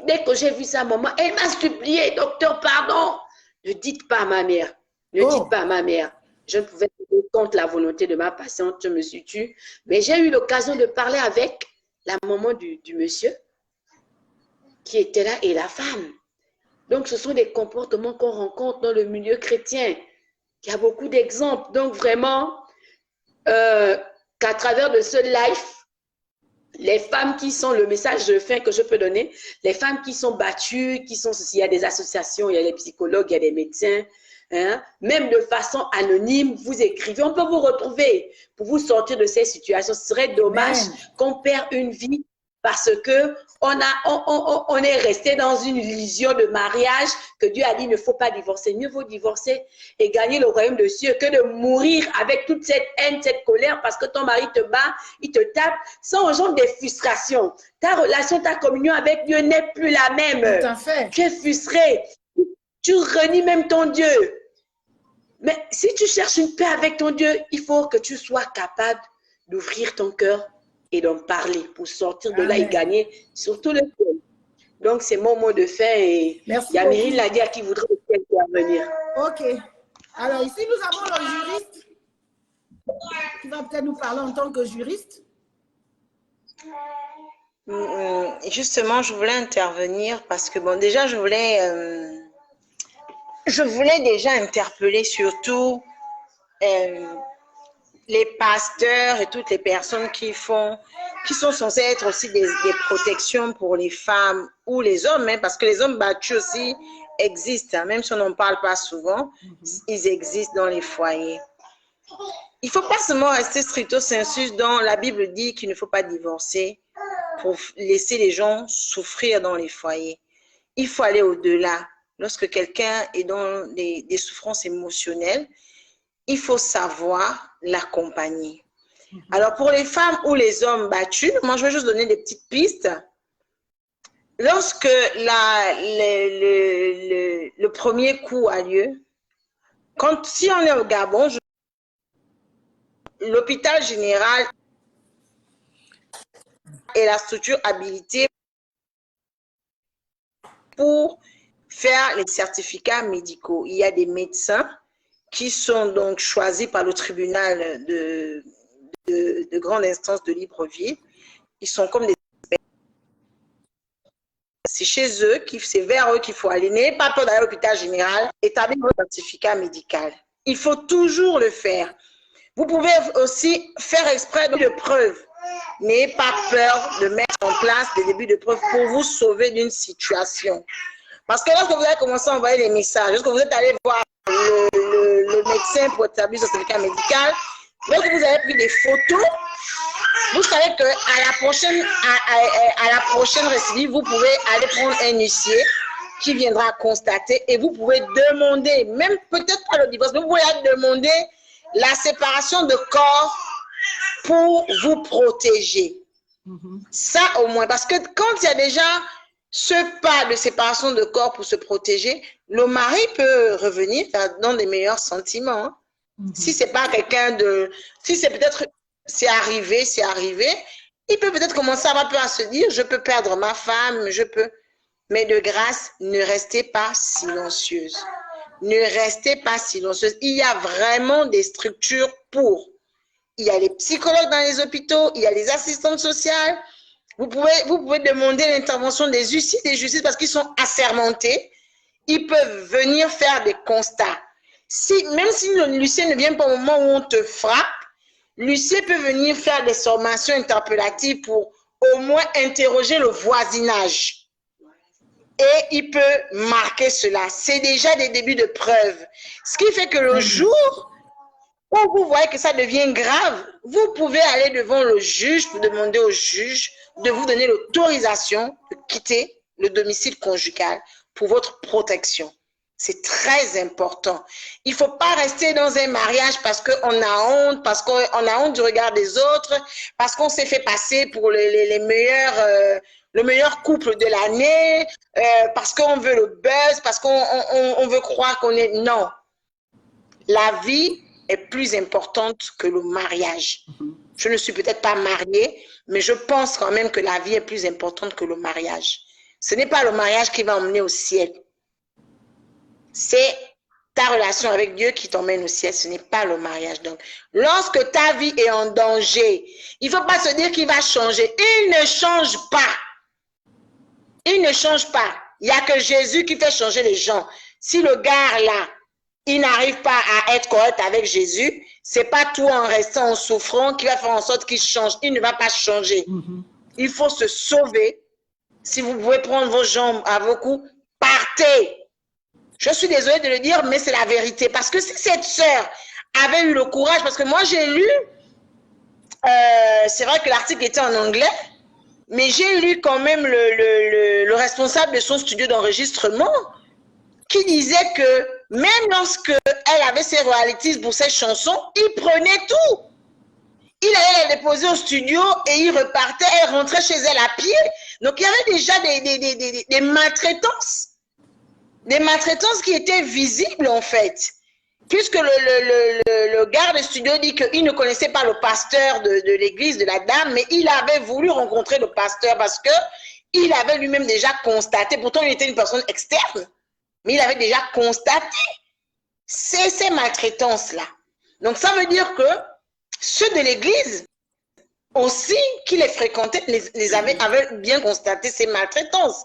[SPEAKER 3] dès que j'ai vu sa maman, elle m'a supplié, docteur, pardon. Ne dites pas à ma mère. Ne dites pas à ma mère. Je ne pouvais pas tenir compte la volonté de ma patiente. Je me suis tue. Mais j'ai eu l'occasion de parler avec la maman du monsieur qui était là et la femme. Donc, ce sont des comportements qu'on rencontre dans le milieu chrétien. Il y a beaucoup d'exemples. Donc, vraiment, qu'à travers de ce live, les femmes qui sont, le message de fin que je peux donner, les femmes qui sont battues, il y a des associations, il y a des psychologues, il y a des médecins, hein, même de façon anonyme, vous écrivez, on peut vous retrouver pour vous sortir de ces situations. Ce serait dommage qu'on perde une vie parce que on est resté dans une illusion de mariage que Dieu a dit il ne faut pas divorcer. Mieux vaut divorcer et gagner le royaume de Dieu que de mourir avec toute cette haine, cette colère parce que ton mari te bat, il te tape. Ça engendre des frustrations. Ta relation, ta communion avec Dieu n'est plus la même.
[SPEAKER 1] Tout à fait.
[SPEAKER 3] Tu es frustré. Tu renies même ton Dieu. Mais si tu cherches une paix avec ton Dieu, il faut que tu sois capable d'ouvrir ton cœur et d'en parler pour sortir de là et gagner surtout le ciel. Donc, c'est mon mot de fin et Yamiri l'a dit à qui voudrait intervenir.
[SPEAKER 1] Ok. Alors, ici, nous avons le juriste qui va peut-être nous parler en tant que juriste.
[SPEAKER 4] Justement, je voulais intervenir parce que, bon, déjà, je voulais déjà interpeller surtout les pasteurs et toutes les personnes qui sont censées être aussi des protections pour les femmes ou les hommes, hein, parce que les hommes battus aussi existent, hein, même si on n'en parle pas souvent, ils existent dans les foyers. Il ne faut pas seulement rester stricto sensu dans la Bible dit qu'il ne faut pas divorcer pour laisser les gens souffrir dans les foyers. Il faut aller au-delà. Lorsque quelqu'un est dans des souffrances émotionnelles, il faut savoir l'accompagner. Alors, pour les femmes ou les hommes battus, moi, je vais juste donner des petites pistes. Lorsque le premier coup a lieu, si on est au Gabon, l'hôpital général est la structure habilitée pour faire les certificats médicaux. Il y a des médecins qui sont donc choisis par le tribunal de grande instance de Libreville. Ils sont comme des experts. C'est chez eux, c'est vers eux qu'il faut aller. N'ayez pas peur d'aller à l'hôpital général, établir votre certificat médical. Il faut toujours le faire. Vous pouvez aussi faire exprès de preuves. N'ayez pas peur de mettre en place des débuts de preuves pour vous sauver d'une situation. Parce que lorsque vous avez commencé à envoyer des messages, lorsque vous êtes allé voir le médecin pour établir ce certificat médical, lorsque vous avez pris des photos, vous savez qu'à la prochaine récidive, vous pouvez aller prendre un huissier qui viendra constater et vous pouvez demander, même peut-être pas le divorce, mais vous pouvez demander la séparation de corps pour vous protéger. Ça au moins, parce que quand il y a déjà ce pas de séparation de corps pour se protéger, le mari peut revenir dans des meilleurs sentiments. Si c'est pas quelqu'un de... Si c'est peut-être... C'est arrivé, il peut peut-être commencer à se dire, je peux perdre ma femme, je peux... Mais de grâce, ne restez pas silencieuse. Ne restez pas silencieuse. Il y a vraiment des structures pour. Il y a les psychologues dans les hôpitaux, il y a les assistantes sociales. Vous pouvez demander l'intervention des huissiers, des justices parce qu'ils sont assermentés. Ils peuvent venir faire des constats. Même si l'huissier ne vient pas au moment où on te frappe, l'huissier peut venir faire des sommations interpellatives pour au moins interroger le voisinage. Et il peut marquer cela. C'est déjà des débuts de preuve. Ce qui fait que le jour où vous voyez que ça devient grave, vous pouvez aller devant le juge pour demander au juge de vous donner l'autorisation de quitter le domicile conjugal pour votre protection. C'est très important. Il ne faut pas rester dans un mariage parce qu'on a honte, parce qu'on a honte du regard des autres, parce qu'on s'est fait passer pour le meilleur couple de l'année, parce qu'on veut le buzz, parce qu'on veut croire qu'on est... Non. La vie est plus importante que le mariage. Je ne suis peut-être pas mariée, mais je pense quand même que la vie est plus importante que le mariage. Ce n'est pas le mariage qui va emmener au ciel. C'est ta relation avec Dieu qui t'emmène au ciel, ce n'est pas le mariage. Donc, lorsque ta vie est en danger, il ne faut pas se dire qu'il va changer. Il ne change pas. Il ne change pas. Il n'y a que Jésus qui fait changer les gens. Si le gars là, il n'arrive pas à être correct avec Jésus, ce n'est pas tout en restant en souffrant qui va faire en sorte qu'il change. Il ne va pas changer. Il faut se sauver. Si vous pouvez prendre vos jambes à vos coups, partez. Je suis désolée de le dire, mais c'est la vérité. Parce que si cette sœur avait eu le courage, parce que moi j'ai lu, c'est vrai que l'article était en anglais, mais j'ai lu quand même le responsable de son studio d'enregistrement qui disait que même lorsque elle avait ses royalties pour ses chansons, il prenait tout. Il allait la déposer au studio et il repartait, elle rentrait chez elle à pied. Donc il y avait déjà des maltraitances. Des maltraitances qui étaient visibles en fait. Puisque le garde studio dit qu'il ne connaissait pas le pasteur de l'église de la dame, mais il avait voulu rencontrer le pasteur parce qu'il avait lui-même déjà constaté, pourtant il était une personne externe, mais il avait déjà constaté ces maltraitances-là. Donc ça veut dire que ceux de l'église aussi qui les fréquentaient avaient bien constaté ces maltraitances.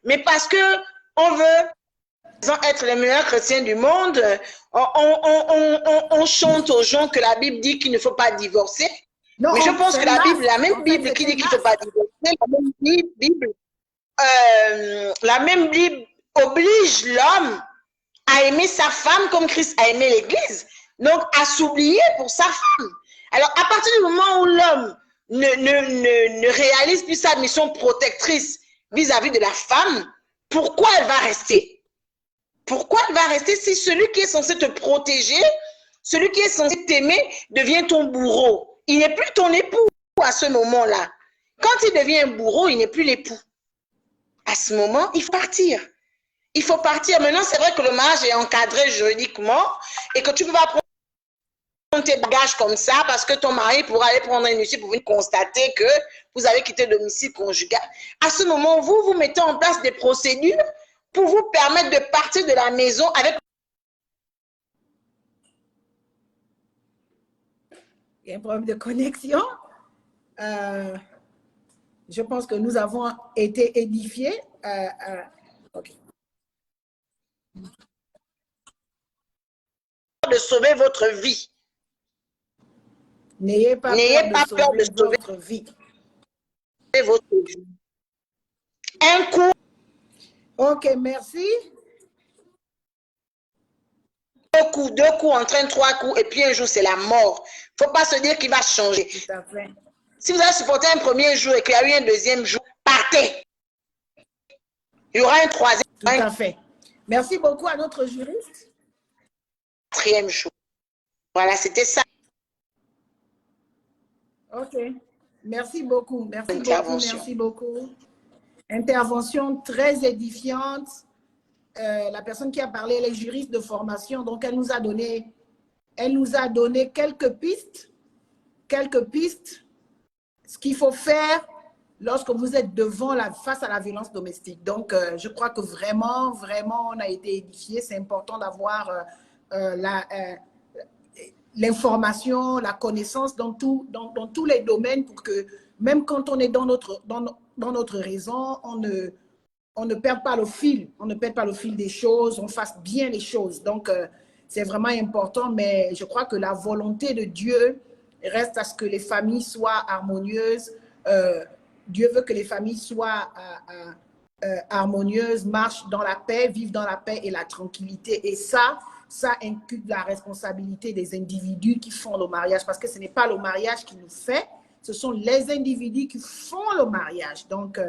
[SPEAKER 4] Mais parce que on veut être les meilleurs chrétiens du monde, on chante aux gens que la Bible dit qu'il ne faut pas divorcer. Non, mais je pense que la même Bible qui dit qu'il ne faut pas divorcer, la même Bible oblige l'homme à aimer sa femme comme Christ a aimé l'Église, donc à s'oublier pour sa femme. Alors, à partir du moment où l'homme ne réalise plus sa mission protectrice vis-à-vis de la femme, pourquoi elle va rester? Pourquoi elle va rester si celui qui est censé te protéger, celui qui est censé t'aimer, devient ton bourreau? il n'est plus ton époux à ce moment-là. Quand il devient un bourreau, il n'est plus l'époux. À ce moment, il faut partir. Il faut partir. Maintenant, c'est vrai que le mariage est encadré juridiquement et que tu ne peux pas prendre tes bagages comme ça parce que ton mari pourra aller prendre une huissier pour venir constater que vous avez quitté le domicile conjugal. À ce moment, vous mettez en place des procédures pour vous permettre de partir de la maison avec...
[SPEAKER 1] Il y a un problème de connexion. Je pense que nous avons été édifiés. Okay.
[SPEAKER 4] De sauver votre vie.
[SPEAKER 1] N'ayez pas peur de sauver votre vie.
[SPEAKER 4] Votre vie. Un coup.
[SPEAKER 1] Ok, merci.
[SPEAKER 4] Deux coups, entraîne 3 coups, et puis un jour, c'est la mort. Il ne faut pas se dire qu'il va changer.
[SPEAKER 1] Tout à fait.
[SPEAKER 4] Si vous avez supporté un premier jour et qu'il y a eu un deuxième jour, partez. Il y aura un troisième.
[SPEAKER 1] Tout à fait. Merci beaucoup à notre juriste.
[SPEAKER 4] Quatrième jour. Voilà, c'était ça.
[SPEAKER 1] Ok. Merci beaucoup. Merci beaucoup. Merci beaucoup. Intervention très édifiante. La personne qui a parlé, elle est juriste de formation, donc elle nous a donné quelques pistes, ce qu'il faut faire lorsque vous êtes face à la violence domestique. Donc, je crois que vraiment, on a été édifiés. C'est important d'avoir l'information, la connaissance dans tous les domaines pour que, même quand on est dans notre raison, on ne perd pas le fil. On ne perd pas le fil des choses, on fasse bien les choses. Donc, c'est vraiment important, mais je crois que la volonté de Dieu reste à ce que les familles soient harmonieuses. Dieu veut que les familles soient harmonieuses, marchent dans la paix, vivent dans la paix et la tranquillité. Et ça inclut la responsabilité des individus qui font le mariage, parce que ce n'est pas le mariage qui nous fait, ce sont les individus qui font le mariage. Donc,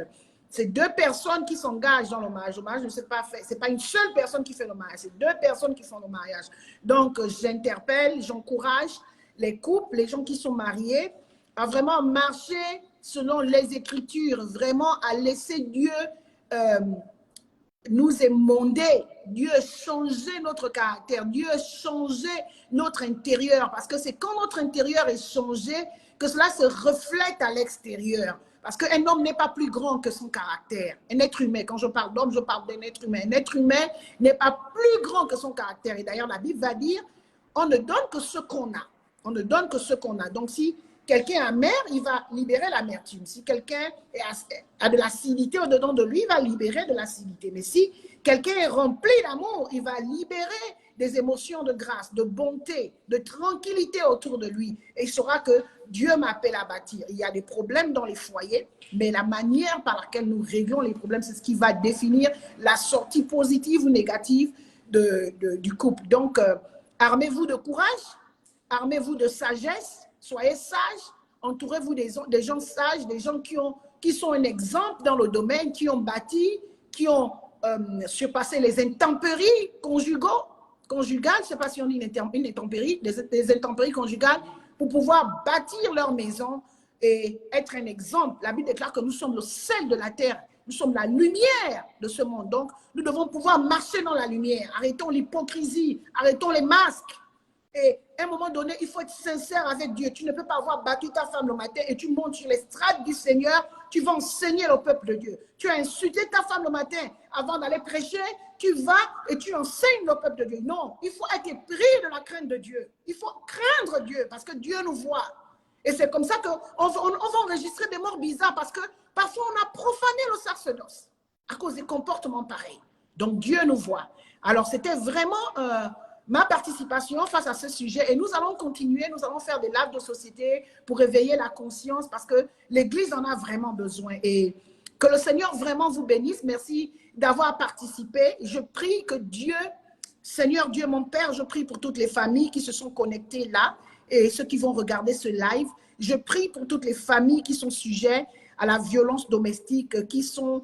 [SPEAKER 1] c'est 2 personnes qui s'engagent dans le mariage. Le mariage ne s'est pas fait. Ce n'est pas une seule personne qui fait le mariage. C'est 2 personnes qui font le mariage. Donc, j'interpelle, j'encourage les couples, les gens qui sont mariés, à vraiment marcher selon les Écritures, vraiment à laisser Dieu nous émonder, Dieu changer notre caractère, Dieu changer notre intérieur. Parce que c'est quand notre intérieur est changé que cela se reflète à l'extérieur. Parce qu'un homme n'est pas plus grand que son caractère. Un être humain, quand je parle d'homme, je parle d'un être humain. Un être humain n'est pas plus grand que son caractère. Et d'ailleurs, la Bible va dire, on ne donne que ce qu'on a. On ne donne que ce qu'on a. Donc, si quelqu'un est amer, il va libérer l'amertume. Si quelqu'un a de l'acidité au-dedans de lui, il va libérer de l'acidité. Mais si quelqu'un est rempli d'amour, il va libérer des émotions de grâce, de bonté, de tranquillité autour de lui. Et il saura que Dieu m'appelle à bâtir. Il y a des problèmes dans les foyers, mais la manière par laquelle nous réglons les problèmes, c'est ce qui va définir la sortie positive ou négative du couple. Donc, armez-vous de courage, armez-vous de sagesse, soyez sages, entourez-vous des gens sages, des gens qui sont un exemple dans le domaine, qui ont bâti, qui ont surpassé les intempéries conjugales, je ne sais pas si on dit une intempérie, des intempéries conjugales, pour pouvoir bâtir leur maison et être un exemple. La Bible déclare que nous sommes le sel de la terre, nous sommes la lumière de ce monde. Donc, nous devons pouvoir marcher dans la lumière. Arrêtons l'hypocrisie, arrêtons les masques. Et à un moment donné, il faut être sincère avec Dieu. Tu ne peux pas avoir battu ta femme le matin et tu montes sur l'estrade du Seigneur, tu vas enseigner le peuple de Dieu. Tu as insulté ta femme le matin avant d'aller prêcher, tu vas et tu enseignes le peuple de Dieu. Non, il faut être pris de la crainte de Dieu. Il faut craindre Dieu parce que Dieu nous voit. Et c'est comme ça qu'on va enregistrer des morts bizarres parce que parfois on a profané le sacerdoce à cause des comportements pareils. Donc Dieu nous voit. Alors c'était vraiment ma participation face à ce sujet et nous allons continuer, nous allons faire des lives de société pour éveiller la conscience parce que l'Église en a vraiment besoin et que le Seigneur vraiment vous bénisse. Merci d'avoir participé. Je prie que Dieu, Seigneur Dieu mon Père, je prie pour toutes les familles qui se sont connectées là et ceux qui vont regarder ce live. Je prie pour toutes les familles qui sont sujets à la violence domestique, qui sont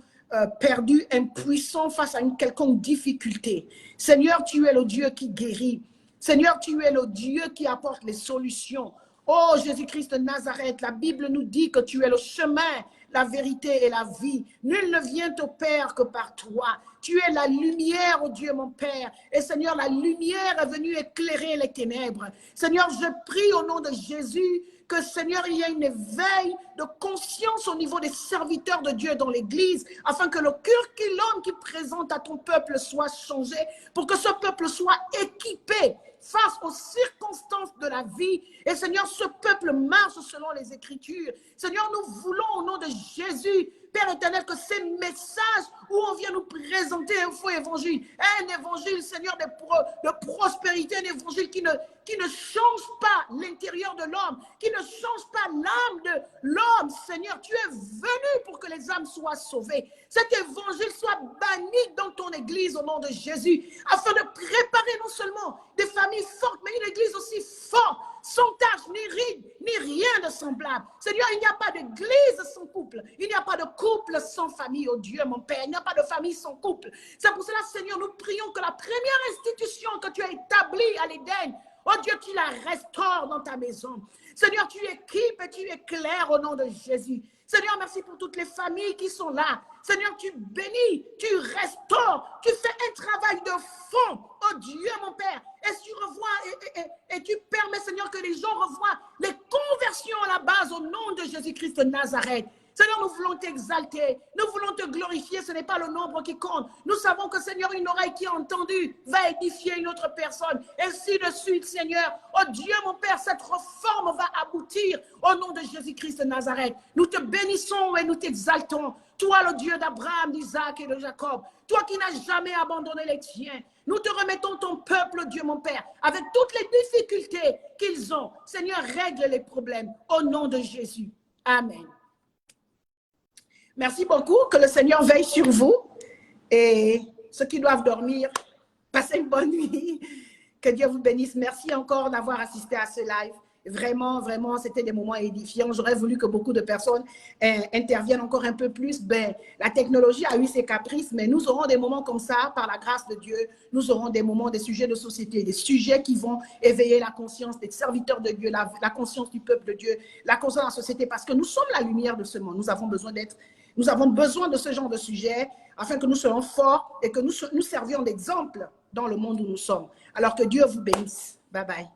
[SPEAKER 1] perdus, impuissants face à une quelconque difficulté. Seigneur, tu es le Dieu qui guérit. Seigneur, tu es le Dieu qui apporte les solutions. Oh Jésus-Christ de Nazareth, la Bible nous dit que tu es le chemin, la vérité et la vie. Nul ne vient au Père que par toi. Tu es la lumière, oh Dieu mon Père. Et Seigneur, la lumière est venue éclairer les ténèbres. Seigneur, je prie au nom de Jésus que Seigneur, il y ait une éveil de conscience au niveau des serviteurs de Dieu dans l'Église, afin que le curriculum qui présente à ton peuple soit changé, pour que ce peuple soit équipé face aux circonstances de la vie. Et Seigneur, ce peuple marche selon les Écritures. Seigneur, nous voulons au nom de Jésus, Père éternel, que ces messages où on vient nous présenter un faux évangile, un évangile, Seigneur, de prospérité, un évangile qui ne change pas l'intérieur de l'homme, qui ne change pas l'âme de l'homme. Seigneur, tu es venu pour que les âmes soient sauvées. Cet évangile soit banni dans ton église au nom de Jésus, afin de préparer non seulement des familles fortes, mais une église aussi forte, sans tache, ni ride, ni rien de semblable. Seigneur, il n'y a pas d'église sans couple. Il n'y a pas de couple sans famille, oh Dieu, mon Père. Il n'y a pas de famille sans couple. C'est pour cela, Seigneur, nous prions que la première institution que tu as établie à l'Éden, oh Dieu, tu la restaures dans ta maison. Seigneur, tu équipes et tu éclaires au nom de Jésus. Seigneur, merci pour toutes les familles qui sont là. Seigneur, tu bénis, tu restaures, tu fais un travail de fond. Oh Dieu, mon Père. Et tu revois et tu permets, Seigneur, que les gens revoient les conversions à la base au nom de Jésus-Christ de Nazareth. Seigneur, nous voulons t'exalter, nous voulons te glorifier, ce n'est pas le nombre qui compte. Nous savons que, Seigneur, une oreille qui a entendu va édifier une autre personne. Ainsi de suite, Seigneur. Oh Dieu, mon Père, cette réforme va aboutir au nom de Jésus-Christ de Nazareth. Nous te bénissons et nous t'exaltons. Toi, le Dieu d'Abraham, d'Isaac et de Jacob. Toi qui n'as jamais abandonné les tiens. Nous te remettons ton peuple, Dieu, mon Père, avec toutes les difficultés qu'ils ont. Seigneur, règle les problèmes au nom de Jésus. Amen. Merci beaucoup, que le Seigneur veille sur vous et ceux qui doivent dormir, passez une bonne nuit, que Dieu vous bénisse. Merci encore d'avoir assisté à ce live. Vraiment, vraiment, c'était des moments édifiants. J'aurais voulu que beaucoup de personnes interviennent encore un peu plus. Ben, la technologie a eu ses caprices, mais nous aurons des moments comme ça, par la grâce de Dieu. Nous aurons des moments, des sujets de société, des sujets qui vont éveiller la conscience des serviteurs de Dieu, la conscience du peuple de Dieu, la conscience de la société, parce que nous sommes la lumière de ce monde. Nous avons besoin de ce genre de sujet afin que nous soyons forts et que nous servions d'exemple dans le monde où nous sommes. Alors que Dieu vous bénisse. Bye bye.